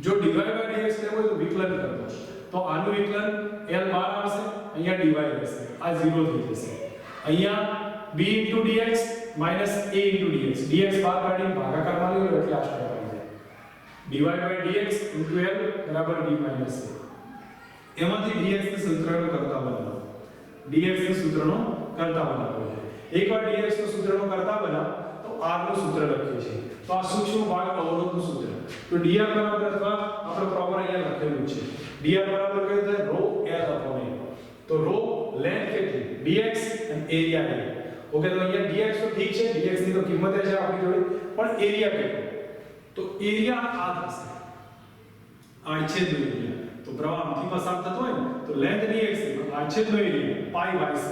Speaker 1: જો dy by dx લેવું હોય તો વિકલન કરો, તો આનું વિકલન l બહાર આવશે, અહીંયા dy રહેશે, આ 0 થઈ જશે. અહીંયા b dx minus a dx, dx બહાર કાઢીને ભાગાકારમાં લેવો એટલે આ સ્ટેપ આવી જાય. dy by dx into l બરાબર d minus a. એમાંથી dx ને સૂત્રનો કરતા બનાવો, dx ને સૂત્રનો કરતા બનાવો છે. એકવાર dx નો સૂત્રનો કરતા બનાવો તો r નું સૂત્ર લખીએ છીએ. તો આ સૂક્ષ્મ ભાગ અવરોધનું સૂત્ર. તો dr બરાબર અથવા આપણે પ્રોપર અહીંયા લખેલું છે, dr બરાબર કયું થાય? rho l upon a. તો rho લેન્થ કેટલી? dx અને એરિયા કેટલો? ઓકે, તો અહીંયા dx તો ઠીક છે, dx ની તો કિંમત છે આપણી જોડે, પણ એરિયા કેટલો? તો એરિયા આ થશે, આ છેદનો એરિયા. તો પ્રવાહ આમથી પસાર થતો હોય ને તો લેન્થ dx છે, આ છેદનો એરિયા પાઈ y2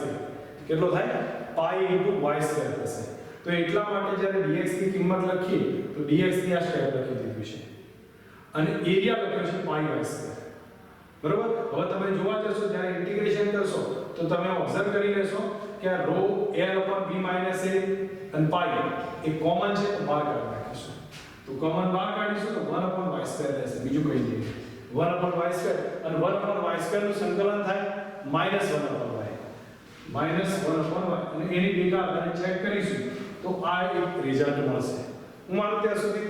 Speaker 1: કેટલો થાય? પાઈ into y2 થશે. તો એટલા માટે જ્યારે dx ની કિંમત લખીએ તો dx ની આ સ્ટેપ લખી દીધું છે, અને એરિયા લખ્યો છે પાઈ y2. બરોબર. હવે તમે જોવા જશો જ્યારે ઇન્ટિગ્રેશન કરશો તો તમે ઓબ્ઝર્વ કરી લેશો કે આ rho l upon b minus a અને પાઈ એ કોમન છે, તો બહાર કાઢી નાખીશું. તો કોમન બહાર કાઢીશું તો 1/y² રહેશે, બીજું કંઈ નહીં. 1/y² અને 1/y² નું સંકલન થાય -1/y, -1/y, અને એની ભેગા આપણે ચેક કરીશું તો આ એક રિઝલ્ટ મળશે. હું મારું ત્યાં સુધી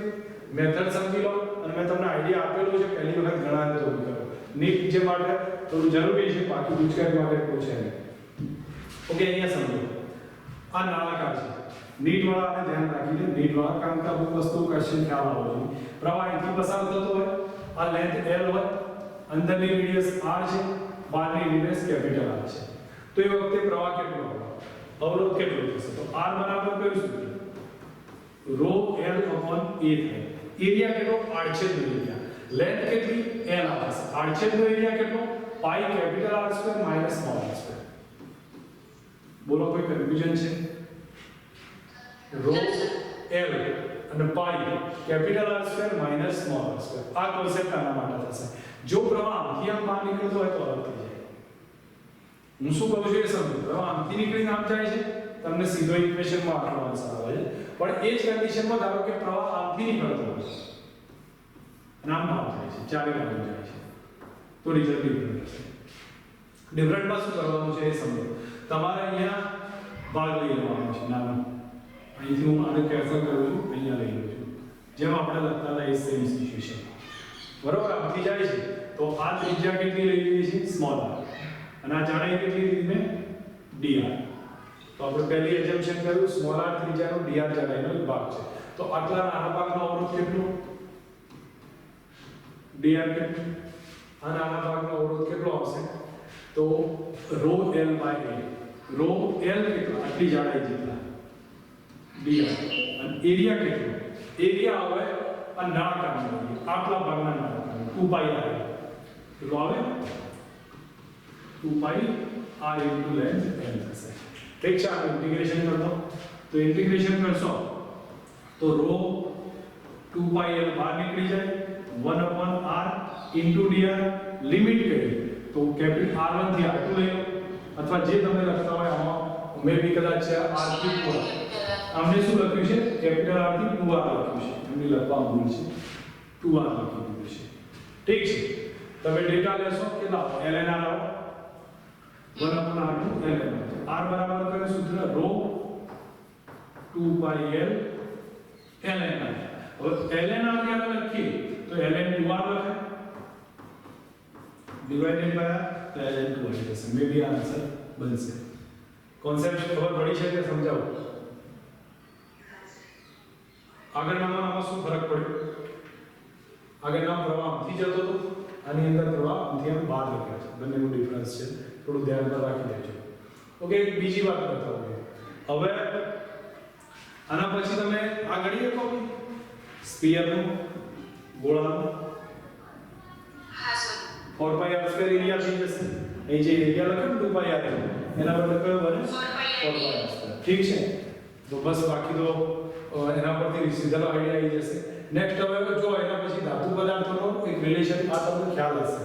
Speaker 1: મેથડ સમજી લો, અને મેં તમને આઈડિયા આપેલો છે પહેલી વખત ગણાય તો કરો. નીટ જે માટે થોડું જરૂરી છે, બાકી ગુજકેટ માટે કોઈ છે નહીં. ઓકે, અહીંયા સમજો. આ નળાકાર છે. નીટ વાળાને ધ્યાન રાખીને નીટ વાળા કામ કે અમુક વસ્તુ ક્વેશ્ચન ખ્યાલ આવવો જોઈએ. પ્રવાહ અહીંથી પસાર થતો હોય, આ લેન્થ L હોય, અંદરની રેડિયસ R છે, બહારની રેડિયસ કેપિટલ R છે. તો એ વખતે પ્રવાહ કેટલો આવશે? અવરોધ કેટલો થશે? તો R બરાબર કયું સૂત્ર? ρ L/A થાય. એરિયા કેટલો? આડછેદનો એરિયા. લેન્થ કેટલી? L આવશે. આડછેદનો એરિયા કેટલો? Pi capital R² minus small r². બોલો, કોઈ કન્ફ્યુઝન છે? ρ L અને પાઈ capital R² minus small r². આ કોન્સેપ્ટ આના માટે થશે. જો પ્રવાહ આમથી આમ બહાર નીકળતો હોય તો અલગ થઈ જાય. હું શું કહું છું એ સમજો. પ્રવાહ આમથી નીકળીને આમ જાય છે, તમને સીધો ઇક્વેશનમાં આટલો આન્સર આવે છે. પણ એ જ કન્ડિશનમાં ધારો કે પ્રવાહ આમથી નીકળતો હોય અને આમ બહાર જાય છે, ચારે બાજુ જાય છે, તો રિઝલ્ટ ડિફરન્ટ હશે. ડિફરન્ટમાં શું કરવાનું છે એ સમજો. તમારે અહીંયા ભાગ લઈ લેવાનો છે નાનો. અહીંથી હું આને કેન્સલ કરું છું, અહીંયા લઈ લઉં છું. જેમ આપણે લખતા હતા એ સેમ સિચ્યુએશન. બરોબર, આમથી જાય છે તો આ ત્રિજ્યા કેટલી લઈ લઈએ છીએ? Small r. અને આ જાડાઈ કેટલી લીધી મેં? dr. તો આપણે પહેલી એઝમ્પશન કર્યું સ્મોલ r ત્રિજ્યાનો dr જાડાઈનો એક ભાગ છે. તો આટલા નાના ભાગનો અવરોધ કેટલો? dr કેટલો? આ નાના ભાગનો અવરોધ કેટલો આવશે? તો ρ L/A. ρ L કેટલો? આટલી જાડાઈ જેટલા dr. અને એરિયા કેટલો? એરિયા આવે આ નળાકારનો એરિયા, આટલા ભાગના નળાકારનો 2πr. કેટલો આવે? 2πr into length L થશે. ઠીક છે, આપણે ઇન્ટિગ્રેશન કરતો. તો ઇન્ટિગ્રેશન કરશો તો ρ 2πl બહાર નીકળી જાય, 1/r into dr. લિમિટ કરી તો કેપિટલ R1 થી R2 લઈ લો, અથવા જે તમે લખતા હોય આમાં મે બી કદાચ R થી 2r. આમને શું લખ્યું છે? કેપિટલ R થી 2r લખ્યું છે. એમને લખવા ભૂલ છે, 2r લખી દીધું છે. ઠીક છે, તમે ડેટા લેશો કેટલા? ln r આવો 1/r2 ln r બરાબર કયું સૂત્ર? ρ 2πl ln r. હવે ln r ને આપણે લખીએ તો ln 2r લખાય, ડિવાઇડેડ બાય ln 2r થશે. મે બી આન્સર બનશે. કોન્સેપ્ટ ખબર પડી છે કે સમજાવો? આગળનામાં શું ફરક પડ્યો? આગળના પ્રવાહ આમથી જતો હતો, આની અંદર પ્રવાહ આમથી આમ બહાર નીકળે છે. બંનેનો ડિફરન્સ છે, થોડું ધ્યાનમાં રાખી લેજો. ઓકે, બીજી વાત કરતા હોઈએ. હવે આના પછી તમે આ ગણીએ કો સ્ફિયરનો, ગોળાનો
Speaker 2: હા સર.
Speaker 1: 4πr² એરિયા થઈ જશે. અહીં જે એરિયા લખ્યો ને 2πr એના બદલે કયો બને? 4πr². ઠીક છે, તો બસ બાકી તો એના પરથી સીધા આઈડિયા આવી જશે. નેક્સ્ટ હવે જો એના પછી ધાતુ પદાર્થોનો એક રિલેશન આ તમને ખ્યાલ હશે.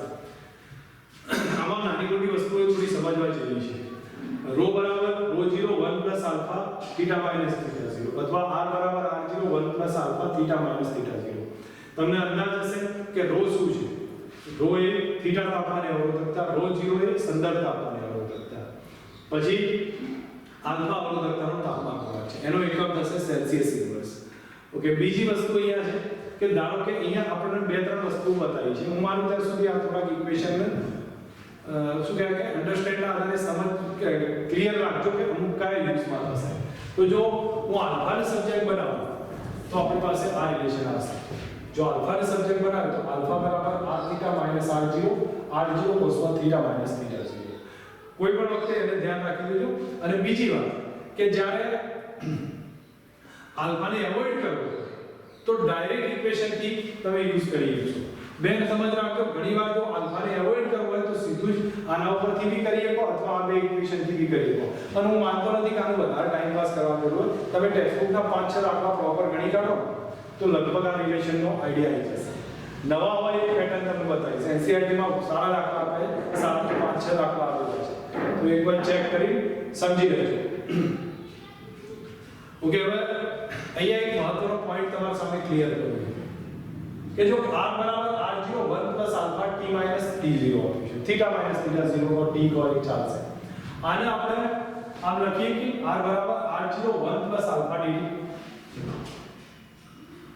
Speaker 1: આમાં નાની મોટી વસ્તુઓ થોડી સમજવા જેવી છે. ρ બરાબર ρ0 1 + α θ - θ0 અથવા r બરાબર r0 1 + α θ - θ0. તમને અંદાજ હશે કે ρ શું છે? ρ એ થીટા તાપમાને અવરોધકતા, ρ0 એ સંદર્ભ તાપમાને અવરોધકતા, પછી આલ્ફા અવરોધકતાનો તાપમાન ગુણાંક છે. એનો એકમ થશે સેલ્સિયસ ઇન્વર્સ. ઓકે, બીજી વસ્તુ અહીંયા છે કે ધારો કે અહીંયા આપણને બે ત્રણ વસ્તુઓ બતાવી છે. હું મારું ત્યાં સુધી આ થોડાક ઇક્વેશન શું કહેવાય કે અન્ડરસ્ટેન્ડના આધારે સમજ ક્લિયર રાખજો કે અમુક કયા યુઝમાં થશે. તો જો હું આલ્ફાને સબ્જેક્ટ બનાવું તો આપણી પાસે આ રિલેશન આવશે. જો આલ્ફાને સબ્જેક્ટ બનાવે તો આલ્ફા બરાબર r θ - r0 cos θ - θ0. કોઈ પણ વખતે એને ધ્યાન રાખી દેજો. અને બીજી વાત કે જ્યારે આલ્ફાને એવોઇડ કરવો તો ડાયરેક્ટ ઇક્વેશન થી તમે યુઝ કરી શકો. બેન સમજ રાખજો, ઘણીવાર જો આલ્ફાને એવોઇડ કરવો હોય તો સીધું જ આના ઉપરથી બી કરી શકો અથવા આ બે ઇક્વેશન થી બી કરી શકો. અને હું માનતો નથી કે આનું વધારે ટાઈમ પાસ કરવા પડ્યો. તમે ટેક્સ્ટબુકના 5-6 દાખલા પ્રોપર ગણી કાઢો તો લગભગ આ રિલેશનનો આઈડિયા આવી જશે. નવા હોય એક પેટર્ન તમને બતાવીશ. એનસીઈઆરટી માં સારા દાખલા આપે, 7 થી 5-6 દાખલા આપેલા છે. તો એકવાર ચેક કરી સમજી લેજો. ઓકે, હવે અહીંયા એક મહત્વનો પોઈન્ટ તમારા સામે ક્લિયર કરવો છે કે જો r બરાબર r0 1 plus alpha t minus t0 આપ્યું છે theta minus theta 0 or t કોઈ ચાલશે આને આપણે આમ લખીએ કે r બરાબર r0 1 plus alpha dt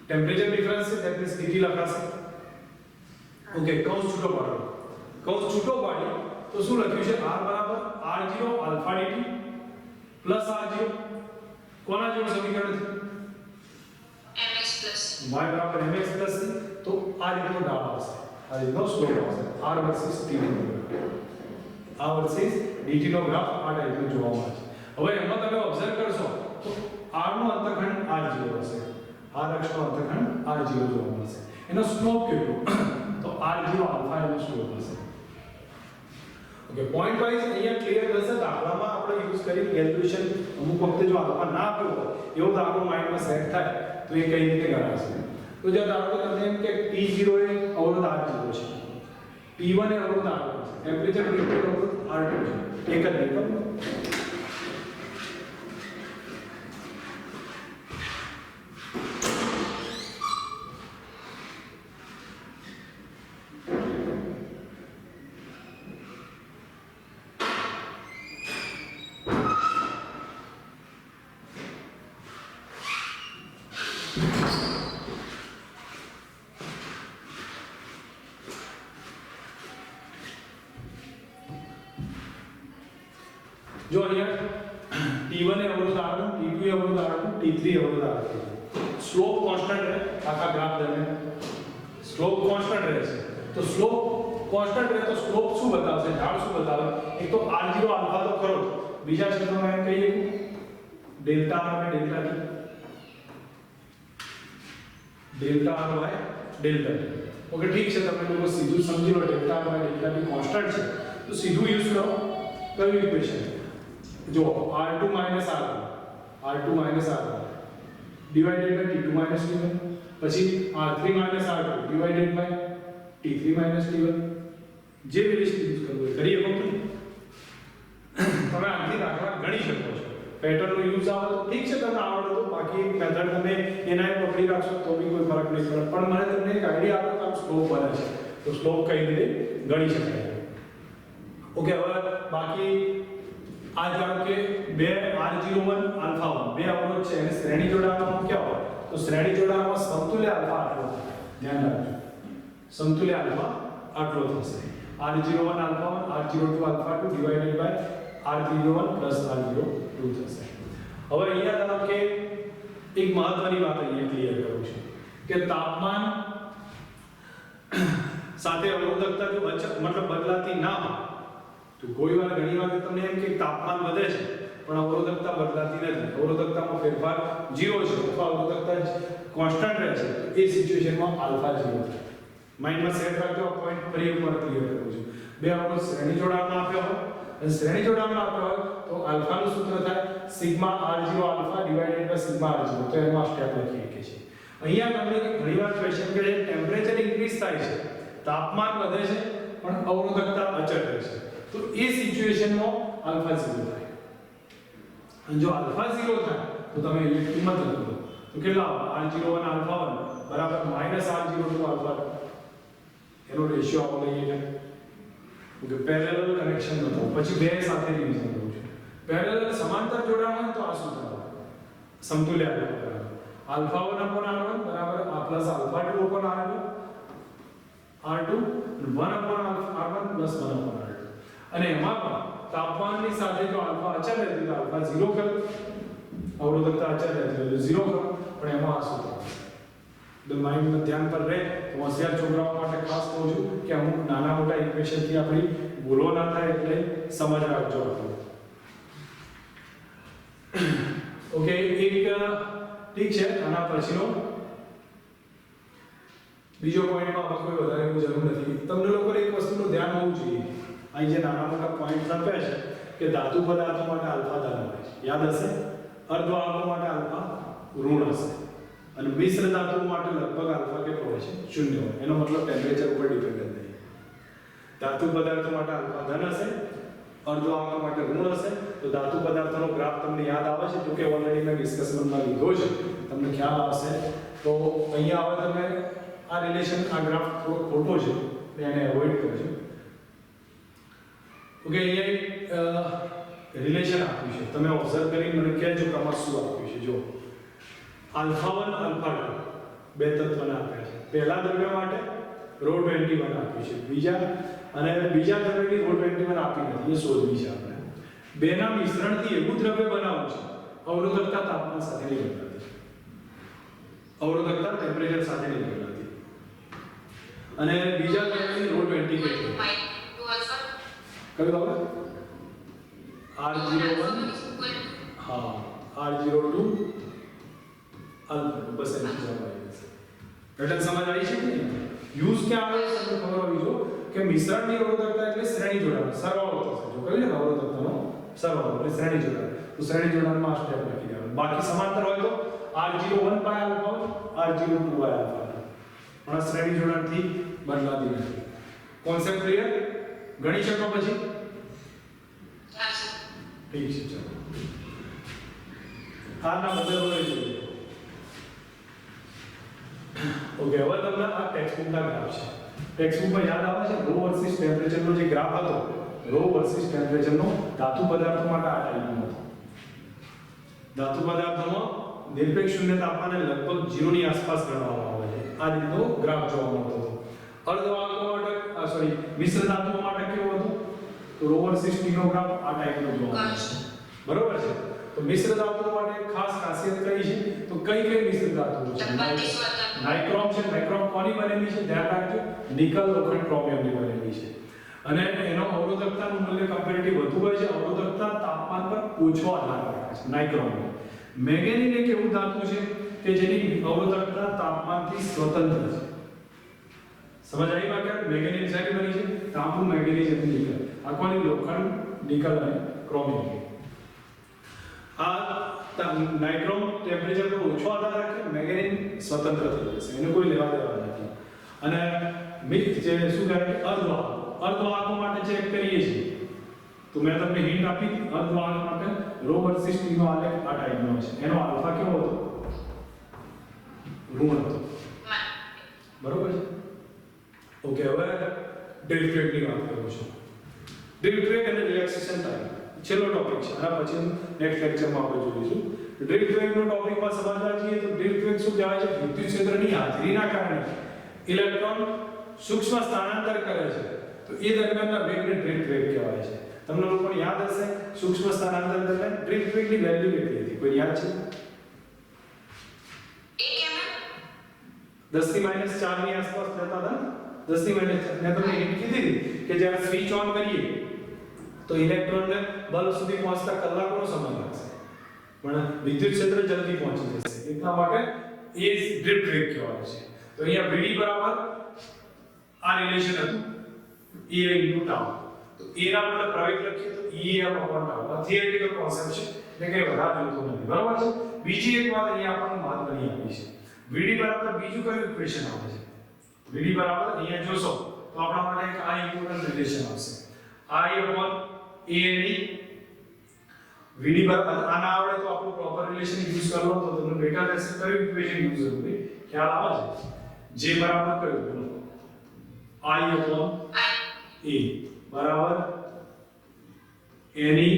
Speaker 1: temperature difference છે that means dt લખાશે ઓકે કૌંસ છૂટો પાડો કૌંસ છૂટો પાડી તો શું લખ્યું છે r બરાબર r0 alpha dt plus r0 કોના જેવું સમીકરણ છે
Speaker 2: mx plus
Speaker 1: y બરાબર mx પ્લસ તો આ રીતનો ડાળ આવશે આ રીતનો સ્લોપ આવશે r વર્સિસ t નો ગ્રાફ આ વર્સિસ dt નો ગ્રાફ આ ટાઈપનો જોવા મળે છે હવે એમાં તમે ઓબ્ઝર્વ કરશો તો r નો અંતખંડ r0 હશે r અક્ષનો અંતખંડ r0 જોવા મળશે એનો સ્લોપ કેટલો તો r0 આલ્ફા એનો સ્લોપ હશે ઓકે પોઈન્ટ વાઇઝ અહીંયા ક્લિયર થશે દાખલામાં આપણે યુઝ કરી કેલ્ક્યુલેશન અમુક વખતે જો આલ્ફા ના આપ્યો હોય એવો દાખલો માઇન્ડમાં સેટ થાય તો એ કઈ રીતે કરાશે તો જો ધારો કે તમને એમ કે T0 એ અવરોધ R0 છે T1 એ અવરોધ R1 છે ટેમ્પરેચર ડિફરન્સ અવરોધ R2 છે એક જ નહીં जो T1 એ અવરોધ R1 T2 એ અવરોધ R2 T3 એ અવરોધ R3 સ્લોપ કોન્સ્ટન્ટ રહે આખા ગ્રાફ દરમિયાન સ્લોપ કોન્સ્ટન્ટ રહે છે તો સ્લોપ કોન્સ્ટન્ટ રહે તો સ્લોપ શું બતાવશે ઢાળ શું બતાવે એક તો R0 આલ્ફા તો ખરો બીજા શબ્દોમાં એમ કહીએ ડેલ્ટા R અને ડેલ્ટા T ડેલ્ટા R હોય ડેલ્ટા T ઓકે ઠીક છે તમે લોકો સીધું સમજી લો ડેલ્ટા R અને ડેલ્ટા T કોન્સ્ટન્ટ છે તો સીધું યુઝ કરો કયું ઇક્વેશન जो r2 minus r2 divided by t2 minus t1 પછી r3 minus r2 divided by t3 minus t1 જે વેલ્યુ યુઝ કરવું કરીએ પણ તમે આથી દાખલા ગણી શકો છો પેટર્ન નો યુઝ આવે તો ઠીક છે તમને આવડે તો બાકી મેથડ તમે એના પકડી રાખશો તો બી કોઈ ફરક નહીં પડે પણ મને તમને એક આઈડિયા આપો કે સ્લોપ બને છે તો સ્લોપ કઈ રીતે ગણી શકાય ઓકે હવે બાકી આ ધારો કે બે R01 આલ્ફા 1 બે અવરોધ છે અને શ્રેણી જોડાણમાં મૂક્યા હોય તો શ્રેણી જોડાણમાં સમતુલ્ય આલ્ફા આટલો ધ્યાન રાખજો સમતુલ્ય આલ્ફા આટલો થશે R01 alpha 1 R02 alpha 2 divided by R01 R02 થશે હવે અહીંયા ધારો કે એક મહત્વની વાત અહીંયા ક્લિયર કરું છું કે તાપમાન સાથે અવરોધકતા જો મતલબ બદલાતી ના હોય તો કોઈ વાર ઘણી વાર તમને એમ કે તાપમાન વધે છે પણ અવરોધકતા બદલાતી નથી અવરોધકતામાં ફેરફાર 0 છે અથવા અવરોધકતા કોન્સ્ટન્ટ રહે છે તો એ સિચ્યુએશનમાં આલ્ફા 0 થાય માઇન્ડમાં સેટ રાખજો આ પોઈન્ટ ફરી એકવાર ક્લિયર કરું છું બે અવરોધ શ્રેણી જોડાણમાં આપ્યા હોય અને શ્રેણી જોડાણમાં આપ્યા હોય તો આલ્ફાનું સૂત્ર થાય sigma r0 alpha divided by sigma r0 તો એનો આ સ્ટેપ લખી શકીએ છીએ અહીંયા તમને ઘણીવાર ક્વેશ્ચન કે ટેમ્પરેચર ઇન્ક્રીઝ થાય છે તાપમાન વધે છે પણ અવરોધકતા અચળ રહે છે તો એ સિચ્યુએશનમાં આલ્ફા 0 થાય અને જો આલ્ફા 0 થાય તો તમે એ કિંમત લખો તો કેટલા આવે r01 આલ્ફા 1 બરાબર -r02 આલ્ફા 2 એનો રેશિયો આપણે લઈએ ઓકે પેરેલલ કનેક્શન બતાવો પછી બે સાથે રિવિઝન કરવું છે પેરેલલ સમાંતર જોડાણ હોય તો આ સૂત્ર આવે સમતુલ્ય આલ્ફા 1 r1 બરાબર આ plus alpha 2 r2 r2 1 r1 plus 1 r2 અને એમાં પણ તાપમાનની સાથે જો આલ્ફા અચળ રહે તો આલ્ફા 0 કરો અવરોધકતા અચળ રહે તો 0 કરો પણ એમાં આ સૂત્ર ધ માઇન્ડમાં ધ્યાન પર રહે તો હોશિયાર છોકરાઓ માટે ખાસ કહું છું કે અમુક નાના મોટા ઇક્વેશનથી આપણી ભૂલો ના થાય એટલે સમજ રાખજો આપણે ઓકે એક ઠીક છે આના પછીનો બીજો પોઈન્ટમાં કોઈ વધારે જરૂર નથી તમને લોકોને એક વસ્તુનું ધ્યાન હોવું જોઈએ અહીં જે નાના મોટા પોઈન્ટ આપ્યા છે કે ધાતુ પદાર્થો માટે આલ્ફા ધન હોય છે યાદ હશે અર્ધવાહકો માટે આલ્ફા ઋણ હશે અને મિશ્ર ધાતુઓ માટે લગભગ આલ્ફા કેટલો હોય છે 0 હોય એનો મતલબ ટેમ્પરેચર ઉપર ડિપેન્ડન્ટ નહીં ધાતુ પદાર્થો માટે આલ્ફા ધન હશે અર્ધવાહકો માટે ઋણ હશે તો ધાતુ પદાર્થોનો ગ્રાફ તમને યાદ આવે છે, જો કે ઓલરેડી મેં ડિસ્કશનમાં લીધો છે, તમને ખ્યાલ આવશે. તો અહીંયા હવે તમે આ રિલેશન, આ ગ્રાફ થોડો ખોટો છે, મેં એને એવોઇડ કરજો. ઓકે, અહીંયા રિલેશન આપ્યું છે, તમે ઓબ્ઝર્વ કરી મને કહેજો કે આમાં શું આપ્યું છે. જો આલ્ફા 1 આલ્ફા 2 બે તત્વને આપ્યા છે. પહેલા દ્રવ્ય માટે રો 21 આપ્યું છે, બીજા દ્રવ્યની રો 21 આપી નથી, એ શોધવી છે આપણે. બેના મિશ્રણથી એવું દ્રવ્ય બનાવવું છે અવરોધકતા તાપમાન સાથે નહીં બદલાતી, અવરોધકતા ટેમ્પરેચર સાથે નહીં બદલાતી, અને બીજા દ્રવ્યની રો 20 કેટલી કયું ખબર R01 હા R02 આલ્ફા, બસ એની જવાબ આવી જશે. પેટર્ન સમજ આવી છે કે નહીં? યુઝ ક્યાં આવે છે તમને ખબર હોવી જોઈએ કે મિશ્રણની અવરોધકતા એટલે શ્રેણી જોડાણ, સરવાળો થશે. જો કહ્યું ને અવરોધકતાનો સરવાળો એટલે શ્રેણી જોડાણ, તો શ્રેણી જોડાણમાં આ સ્ટેપ લખી દેવાનું. બાકી સમાંતર હોય તો R01 પાય આલ્ફા R02 પાય આલ્ફા, પણ શ્રેણી જોડાણથી બદલાતી નથી. Concept clear? ગણી શકો પછી? ઠીક છે, ચાલો આના બદલ જોઈએ. ઓકે, હવે તમને આ ટેક્સ્ટબુકના ગ્રાફ છે. ટેક્સ્ટબુકમાં યાદ આવે છે રો વર્સિસ ટેમ્પરેચરનો જે ગ્રાફ હતો, રો વર્સિસ ટેમ્પરેચરનો ધાતુ પદાર્થો માટે આ ટાઈપનો હતો. ધાતુ પદાર્થોમાં નિરપેક્ષ શૂન્ય તાપમાને લગભગ 0 ની આસપાસ ગણવામાં આવે છે. આ રીતનો ગ્રાફ જોવા મળતો હતો. અર્ધવાહકો માટે મિશ્ર ધાતુઓ માટે કેવો હતો? તો રો વર્સિસ ટી નો ગ્રાફ આ ટાઈપનો જોવા મળે છે. બરોબર છે? તો મિશ્ર ધાતુઓ માટે ખાસ ખાસિયત કઈ છે? તો કઈ મિશ્ર ધાતુઓ છે? નાઇક્રોમ છે. નાઇક્રોમ કોની બનેલી છે? ધ્યાન રાખજો, નિકલ લોખંડ ક્રોમિયમની બનેલી છે. અને એનો અવરોધકતાનું મૂલ્ય કમ્પેરેટિવ વધુ હોય છે, અવરોધકતા તાપમાન પર ઓછો આધાર રાખે છે નાઇક્રોમ. મેંગેનીઝ એક એવું ધાતુ છે કે જેની અવરોધકતા તાપમાનથી સ્વતંત્ર છે. સમજ આવી વાત? કે મેંગેનીઝ શાની બની છે? તાંબુ, મેંગેનીઝ અને નિકલ. આ કોની? લોખંડ, નિકલ અને ક્રોમિયમ. આ નાઇક્રોમ ટેમ્પરેચર પર ઓછો આધાર રાખે, મેંગેનીઝ સ્વતંત્ર થઈ જશે, એને કોઈ લેવા દેવા નથી. અને જે શું કહેવાય અર્ધવાહકો માટે ચેક કરીએ છીએ તો મેં તમને હિન્ટ આપી હતી, અર્ધવાહક માટે રો વર્સિસ ટી નો આલેખ આ ટાઈપનો છે. એનો આલ્ફા કેવો હતો? ઋણ હતો. બરોબર છે? ઓકે, હવે ડ્રિફ્ટ વેગની વાત કરું છું. ડ્રિફ્ટ વેગ અને રિલેક્સેશન ટાઈમ છેલ્લો ટોપિક છે, આના પછી નેક્સ્ટ લેક્ચરમાં આપણે જોઈશું. ડ્રિફ્ટ વેગનો ટોપિકમાં સમજવા જઈએ તો ડ્રિફ્ટ વેગ શું કહેવાય છે? વિદ્યુત ક્ષેત્રની હાજરીના કારણે ઇલેક્ટ્રોન સૂક્ષ્મ સ્થાનાંતર કરે છે, તો એ દરમિયાનના વેગને ડ્રિફ્ટ વેગ કહેવાય છે. તમને લોકોને યાદ હશે સૂક્ષ્મ સ્થાનાંતર દરમિયાન ડ્રિફ્ટ વેગની વેલ્યુ કેટલી હતી? કોઈ યાદ છે? 10 ની -4 ની આસપાસ રહેતા હતા. 10 ની -4 મેં તમને હિન્ટ કીધી હતી કે જ્યારે સ્વિચ ઓન કરીએ તો ઇલેક્ટ્રોનને બલ્બ સુધી પહોંચતા કલાકોનો સમય લાગશે, પણ વિદ્યુત ક્ષેત્ર જલ્દી પહોંચી જશે. એટલા માટે એ ડ્રિફ્ટ વેગ કહેવાય છે. તો અહીંયા VD બરાબર આ રિલેશન હતું E * tau. તો A ના બદલે પ્રવેગ લખીએ તો EM / tau. આ થિયરિટિકલ કોન્સેપ્ટ છે, એટલે કે વધારે જોતો નથી. બરાબર છે? બીજી એક વાત અહીંયા આપણને મહત્વની આપી છે. VD બરાબર બીજું કયું ઇક્વેશન આવે છે? VD બરાબર અહીંયા જોશો તો આપણા માટે એક આ ઇમ્પોર્ટન્ટ રિલેશન આવશે. I/A ની VD બરાબર આના આવડે તો આપણું પ્રોપર રિલેશન યુઝ કરવો તો તમને બેટા રહેશે. કયું ઇક્વેશન યુઝ કરવું ખ્યાલ આવે છે? J બરાબર કયું? બોલો. I/A બરાબર A ની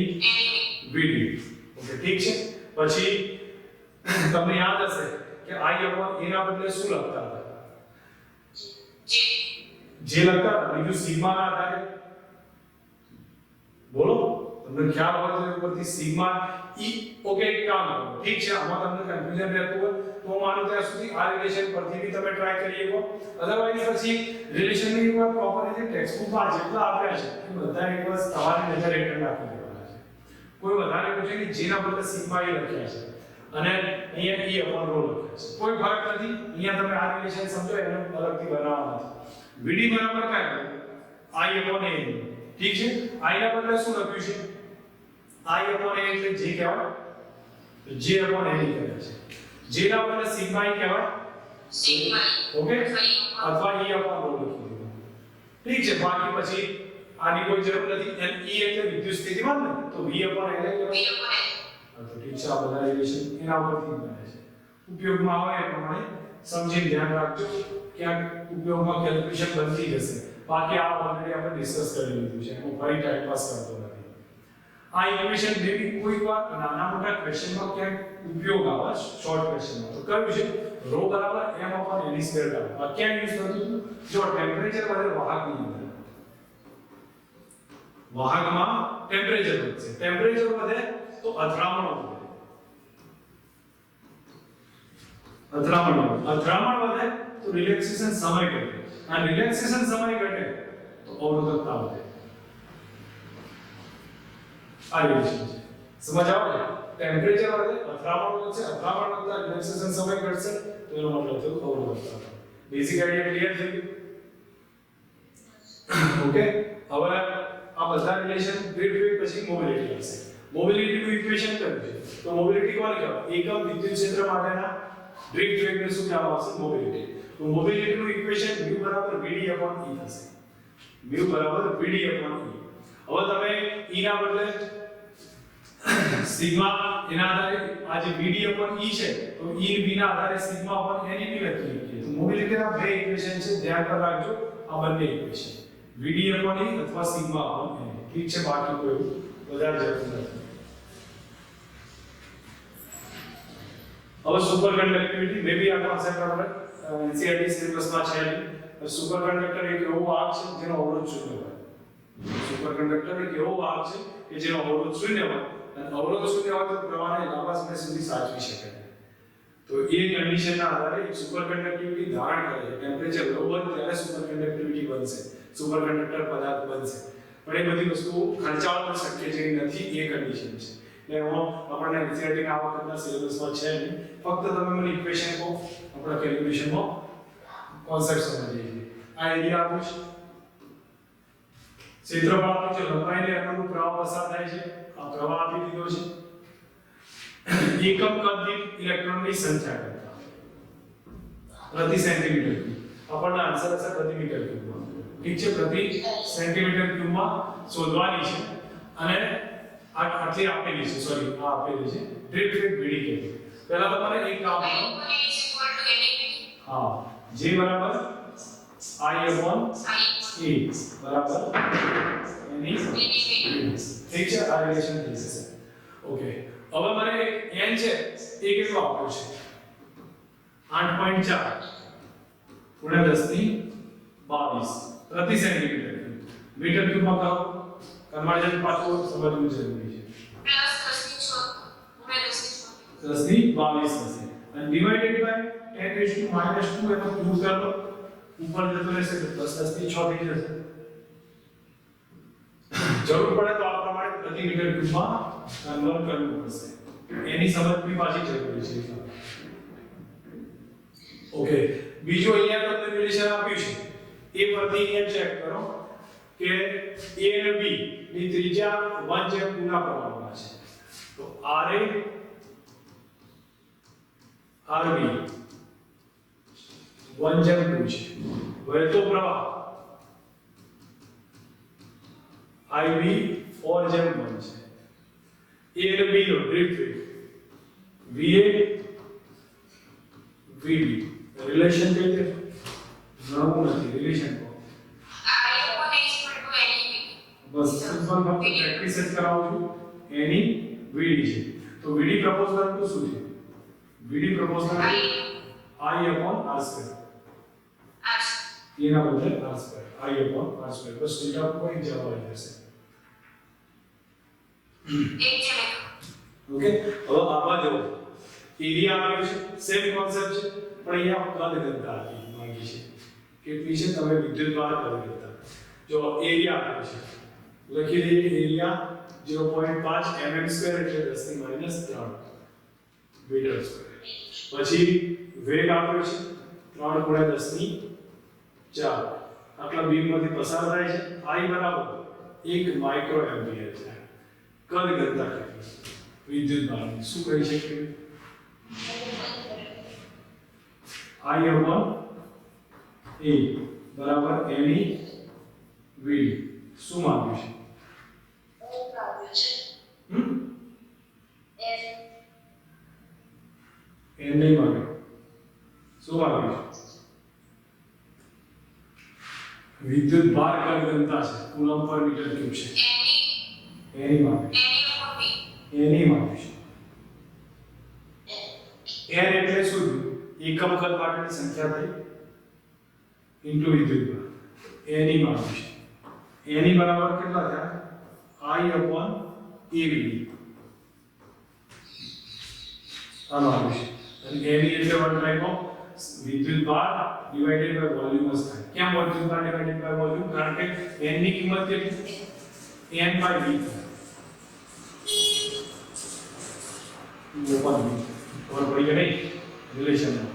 Speaker 1: VD. ઓકે, ઠીક છે. પછી તમને યાદ હશે કે I/A ના બદલે શું લખતા હતા? J લખતા હતા. બીજું સિગ્મા ના આધારે બોલો, તમને ખ્યાલ હોય તો ઉપરથી સિગ્મા E. ઓકે, એક કામ કરો, ઠીક છે, આમાં તમને કન્ફ્યુઝન રહેતું હોય તો માનો ત્યાં સુધી આ રિલેશન પરથી બી તમે ટ્રાય કરી શકો. અધરવાઇઝ પછી રિલેશનની એક વાર પ્રોપર રીતે ટેક્સ્ટબુકમાં જેટલા આપ્યા છે એ બધા એક વાર તમારી નજર હેઠળ રાખી દેવાના છે. કોઈ વધારે પૂછે કે જેના બદલે સિગ્મા E લખ્યા છે અને અહીંયા E અપોન રો લખ્યા છે, કોઈ ફરક નથી. અહીંયા તમે આ રિલેશન સમજો, એને અલગથી બનાવવા નથી. VD બરાબર કાંઈ I અપોન A. ઠીક છે? I ના બદલે શું લખ્યું છે? I અપોન A એટલે J કહેવાય, તો J અપોન A કહેવાય છે. J ના બદલે સિગ્મા E કહેવાય, સિગ્મા. ઓકે, અથવા E અપોન રો લખી દીધું. ઠીક છે? બાકી પછી આની કોઈ જરૂર નથી અને E એટલે વિદ્યુત સ્થિતિમાન ને તો V upon L
Speaker 2: V
Speaker 1: કહેવાય
Speaker 2: upon L.
Speaker 1: તો ઠીક છે આ બધા રિલેશન એના ઉપરથી બને છે ઉપયોગમાં આવે એ પ્રમાણે સમજીને ધ્યાન રાખજો ક્યાંક ઉપયોગમાં કેલ્ક્યુલેશન બનતી જશે બાકી આ ઓલરેડી આપણે ડિસ્કસ કરી લીધું છે એમાં ફરી ટાઈમ પાસ કરતો નથી આ ઇક્વેશન બેબી કોઈક વાર નાના મોટા ક્વેશ્ચનમાં ક્યાંક ઉપયોગ આવે શોર્ટ ક્વેશ્ચનમાં તો કયું છે રો બરાબર m upon n સ્ક્વેર આ ક્યાં યુઝ થતું હતું જો ટેમ્પરેચર વધે વાહકની અંદર વાહકમાં ટેમ્પરેચર વધશે ટેમ્પરેચર વધે તો અથડામણ વધે અથડામણ વધે તો રિલેક્સેશન સમય ઘટે અને રિલેક્સેશન સમય ઘટે તો અવરોધકતા વધે આ રિલેશન છે સમજ આવે છે ટેમ્પરેચર વધે અથડામણ વધશે અથડામણ વધતા રિલેક્સેશન સમય ઘટશે તો એનો મતલબ થયો અવરોધકતા બેઝિક આઈડિયા ક્લિયર થઈ ગયું ઓકે હવે આ બધા રિલેશન ગ્રીડ પછી મોબિલિટી આવશે મોબિલિટી નું ઇક્વેશન કયું છે તો મોબિલિટી કોને કહેવાય એકમ વિદ્યુત ક્ષેત્ર માટેના ડ્રિફ્ટ વેગ ને શું કહેવામાં આવશે મોબિલિટી તો મોબિલિટી નું ઇક્વેશન μ બરાબર vd upon e થશે μ બરાબર vd upon e હવે તમે e ના બદલે સિગ્મા એના આધારે આ જે vd upon e છે તો e v ના આધારે સિગ્મા upon n ની લખી શકીએ તો મોબિલિટી ના બે ઇક્વેશન છે ધ્યાન પર રાખજો આ બંને ઇક્વેશન vd upon e અથવા સિગ્મા upon n ઠીક છે બાકી કોઈ વધારે જરૂર નથી હવે સુપર કન્ડક્ટિવિટી મે બી આ કોન્સેપ્ટ આપણે એનસીઆરટી સિલેબસમાં છે સુપર કંડક્ટર એક એવો વાહક છે જેનો અવરોધ શૂન્ય હોય સુપર કંડક્ટર એક એવો વાહક છે કે જેનો અવરોધ શૂન્ય હોય અને અવરોધ શૂન્ય હોય તો પ્રવાહને લાંબા સમય સુધી સાચવી શકે તો એ કન્ડિશનના આધારે એક સુપર કન્ડક્ટિવિટી ધારણ કરે છે ટેમ્પરેચર લો હોય ત્યારે સુપર કન્ડક્ટિવિટી બનશે સુપર કંડક્ટર પદાર્થ બનશે પણ એ બધી વસ્તુઓ ખર્ચાળ પર શક્ય જેવી નથી એ કન્ડિશન છે એટલે આપણને એનસીઆરટી ના આ વખતના સિલેબસમાં છે નહીં ફક્ત તમે મને ઇક્વેશન કો આપણા કેલ્ક્યુલેશનમાં કોન્સેપ્ટ સમજીએ આ એરિયા આપ્યું છે ક્ષેત્રફળ આપ્યું છે લંબાઈને અનુરૂપ પ્રવાહ પસાર થાય છે આ પ્રવાહ આપી દીધો છે એકમ કદ દીઠ ઇલેક્ટ્રોનની સંખ્યા કરતા પ્રતિ સેન્ટીમીટર ક્યુબ આપણને આન્સર હશે પ્રતિ મીટર ક્યુબમાં ઠીક છે પ્રતિ સેન્ટીમીટર ક્યુબમાં શોધવાની છે અને આટલી આપેલી છે સોરી આ આપેલી છે ડ્રિફ્ટ વેગ vd કે પહેલા તમારે એક કામ કરો હા j બરાબર I upon e બરાબર એની ઠીક છે આ રિલેશન થઈ જશે ઓકે હવે મને એક n છે એ કેટલો આપ્યો છે 8.4 ગુણ્યા 10 ની 22 પ્રતિ સેન્ટીમીટર મીટર ક્યુબમાં કરો કન્વર્ઝન પાછું સમજવું જરૂરી છે પ્લસ 10 ની 22 થશે અને ડિવાઇડેડ બાય 10 2 એનો ક્યુબ કરો ઉપર જતો રહેશે તો પ્લસ 10 ની 6 થઈ જશે જરૂર પડે તો આ પ્રમાણે પ્રતિ મીટર ક્યુબમાં કન્વર્ટ કરવું પડશે એની સમજ બી પાછી જરૂરી છે ઓકે બીજો અહીંયા તમને રિલેશન આપ્યું છે એ પરથી અહીંયા ચેક કરો કે a અને b ની ત્રિજ્યા 1/2 ના પ્રમાણમાં છે તો ra rb 1/2 છે વહેતો પ્રવાહ ib 4/1 છે a અને b નો ડ્રિફ્ટ વેગ va vb રિલેશન કઈ છે ઘણું નથી રિલેશન બસ સિમ્પલ ફક્ત પ્રેક્ટિસ જ કરાવું છું એની vd છે તો vd પ્રપોઝલ તો શું છે vd proposal I upon r square એના બદલે r square I upon r square bus theta પર એક જવાબ આવી જશે ઓકે હવે આમાં જો એરિયા આપ્યો છે સેમ કોન્સેપ્ટ છે પણ અહીંયા કદ ઘનતા આપી માંગી છે કેટલી છે તમે વિદ્યુતભાર કદ ઘનતા જો એરિયા આપ્યો છે લખી દઈએ એરિયા 0.5 mm સ્ક્વેર એટલે 10 ની -3 મીટર સ્ક્વેર પછી વેગ આપ્યો છે 3 × 10 ની 4 આટલા બીમમાંથી પસાર થાય છે I બરાબર 1 માઇક્રો એમ્પિયર છે કદ ઘનતા કેટલી વિદ્યુતભારની શું કહી શકીએ I upon a બરાબર એની vd શું માંગ્યું છે? એ નહીં માંગ્યું. શું માંગ્યું છે? વિદ્યુત ભાર કદ ઘનતા છે, કુલમ પર મીટર ક્યુબ છે. એની માંગ્યું છે. એની માંગ્યું છે. n એટલે શું થયું? એકમ કદ માટેની સંખ્યા થઈ ઇન્ટુ વિદ્યુત ભાર. એની માંગ્યું છે. એની બરાબર કેટલા થયા? I upon AV. આ માંગ્યું છે. અને એની એટલે વન ટાઈપ ઓફ વિદ્યુત ભાર ડિવાઇડેડ બાય વોલ્યુમ જ થાય. કેમ વિદ્યુત ભાર ડિવાઇડેડ બાય વોલ્યુમ? કારણ કે n ની કિંમત કેટલી? n બાય v થાય. ઓપન v और पड़ी के नहीं रिलेशन में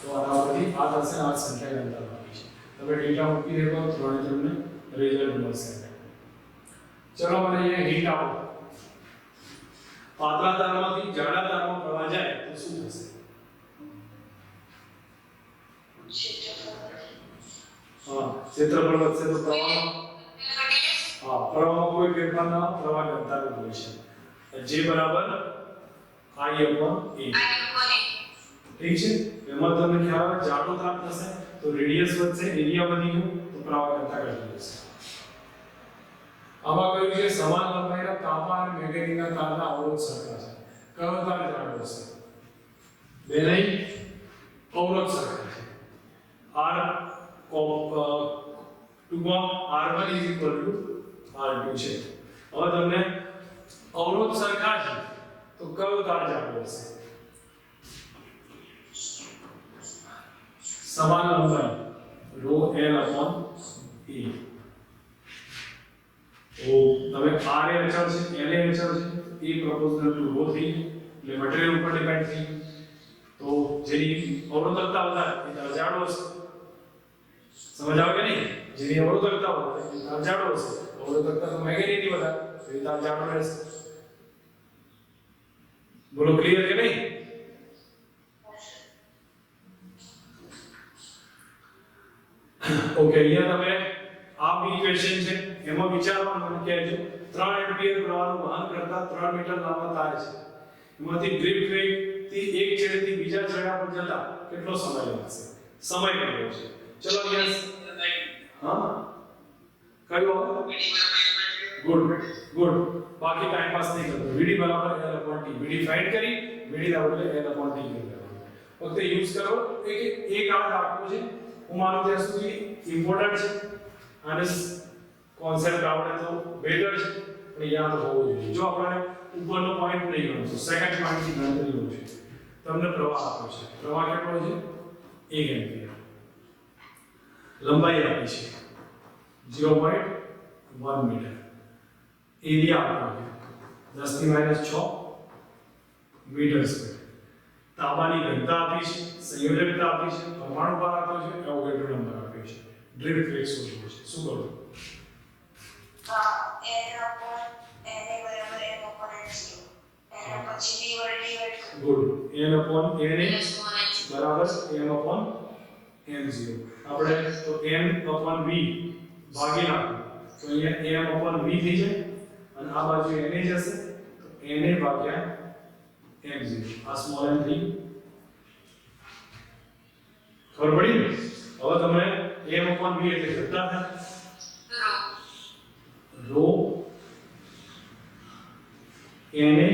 Speaker 1: तो आना परથી આ થશે આ સંખ્યા અંતર આપી છે. તમે ડેટા મૂકી દેજો ત્રણે તમને રિઝલ્ટ મળશે. ચલો મને અહીંયા હિન્ટ આપો. પાતળા તારમાંથી જાડા તારમાં પ્રવાહ જાય તો શું થશે? હા, ક્ષેત્રફળ વધશે તો પ્રવાહમાં પ્રવાહમાં કોઈ ફેરફાર ના પ્રવાહ ઘનતા હોય છે. જે બરાબર I upon A. ઠીક છે? એમાં તમને ખ્યાલ આવે જાડો તાર થશે તો રેડિયસ વધશે, એરિયા વધી ગયો તો પ્રવાહ ઘનતા ઘટી જશે. આમાં કહ્યું છે સમાન લંબાઈના તાંબા અને મેગ્નેટિકના તારના અવરોધ સરખા છે. કયો તાર જાડો હશે? બે નહીં, અવરોધ સરખા છે. R ટૂંકમાં R1 R2 છે. હવે તમને અવરોધ સરખા છે તો કયો તાર જાડો હશે? સમાન લંબાઈ ρ L upon E. તો તમે R એ અચળ છે, L એ અચળ છે, E proportional to ρ થઈ એટલે મટીરીયલ ઉપર ડિપેન્ડ થઈ. તો જેની અવરોધકતા વધારે એ તાર જાડો હશે. સમજ આવે કે નહીં? જેની અવરોધકતા વધારે એ તાર જાડો હશે. અવરોધકતા તો મેગ્નેટિક વધારે તો એ તાર જાડો રહેશે. બોલો ક્લિયર કે નહીં? ઓકે, અહીંયા તમે આ બી ક્વેશ્ચન છે એમાં વિચારવાનું મને કહેજો. 3 એમ્પિયર પ્રવાહનું વહન કરતા 3 મીટર લાંબા તાર છે. એમાંથી ડ્રિફ્ટ વેગ થી એક છેડેથી બીજા છેડા પર જતા કેટલો સમય લાગશે? સમય કેટલો છે? ચલો અહીંયા હા કયો? Good good. બાકી ટાઈમ પાસ નહીં કરતો. VD બરાબર L upon T. VD find કરી, VD ના બદલે L upon T કરી દેવાનું. ફક્ત યુઝ કરો એક આ રાખવું છે. હું માનું ત્યાં સુધી ઇમ્પોર્ટન્ટ છે અને કોન્સેપ્ટ આવડે તો બેટર છે પણ યાદ હોવું જોઈએ. જો આપણે ઉપરનો પોઈન્ટ નહીં ગણો તો સેકન્ડ પોઈન્ટની ગણતરી લો છે. તમને પ્રવાહ આપ્યો છે. પ્રવાહ કેટલો છે? 1 એમ્પિયર. લંબાઈ આપી છે 0.1 મીટર. એરિયા આપ્યો છે 10 ની -6 મીટર સ્ક્વેર. તાંબાની ઘનતા આપી છે, સંયોજકતા આપી છે, પરમાણુ ભાર આપ્યો છે, એવોગેડ્રો નંબર આપ્યો છે. ડ્રિફ્ટ વેગ શોધવો છે. શું કરો? ગુડ. n upon n બરાબર m upon n0. આપણે તો n upon v ભાગી નાખો તો અહીંયા m upon v થઈ જાય અને આ બાજુ n જ હશે તો n ભાગ્યા m0. આ સ્મોલ m થઈ. ખબર પડી ને? હવે તમને m upon v એટલે ઘટતા થાય ρ na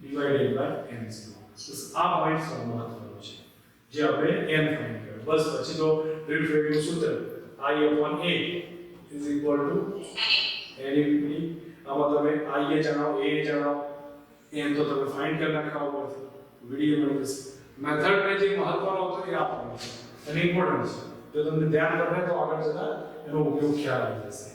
Speaker 1: divided by n0. આ પોઈન્ટ મહત્વનો છે જે આપણે n ફાઇન્ડ કર્યો. બસ પછી તો ડ્રિફ્ટ વેગનું સૂત્ર I upon a is equal to n into d. આમાં તમે I એ જણાવો, a એ જણાવો, n તો તમે ફાઇન્ડ કરી નાખવા પડશે. વિડિયો મળી જશે. મેથડ ને જે મહત્વનો હતો એ આપવાનો છે અને ઇમ્પોર્ટન્ટ છે. જો તમને ધ્યાન રહે તો આગળ જતા એનો ઉપયોગ ખ્યાલ આવી જશે.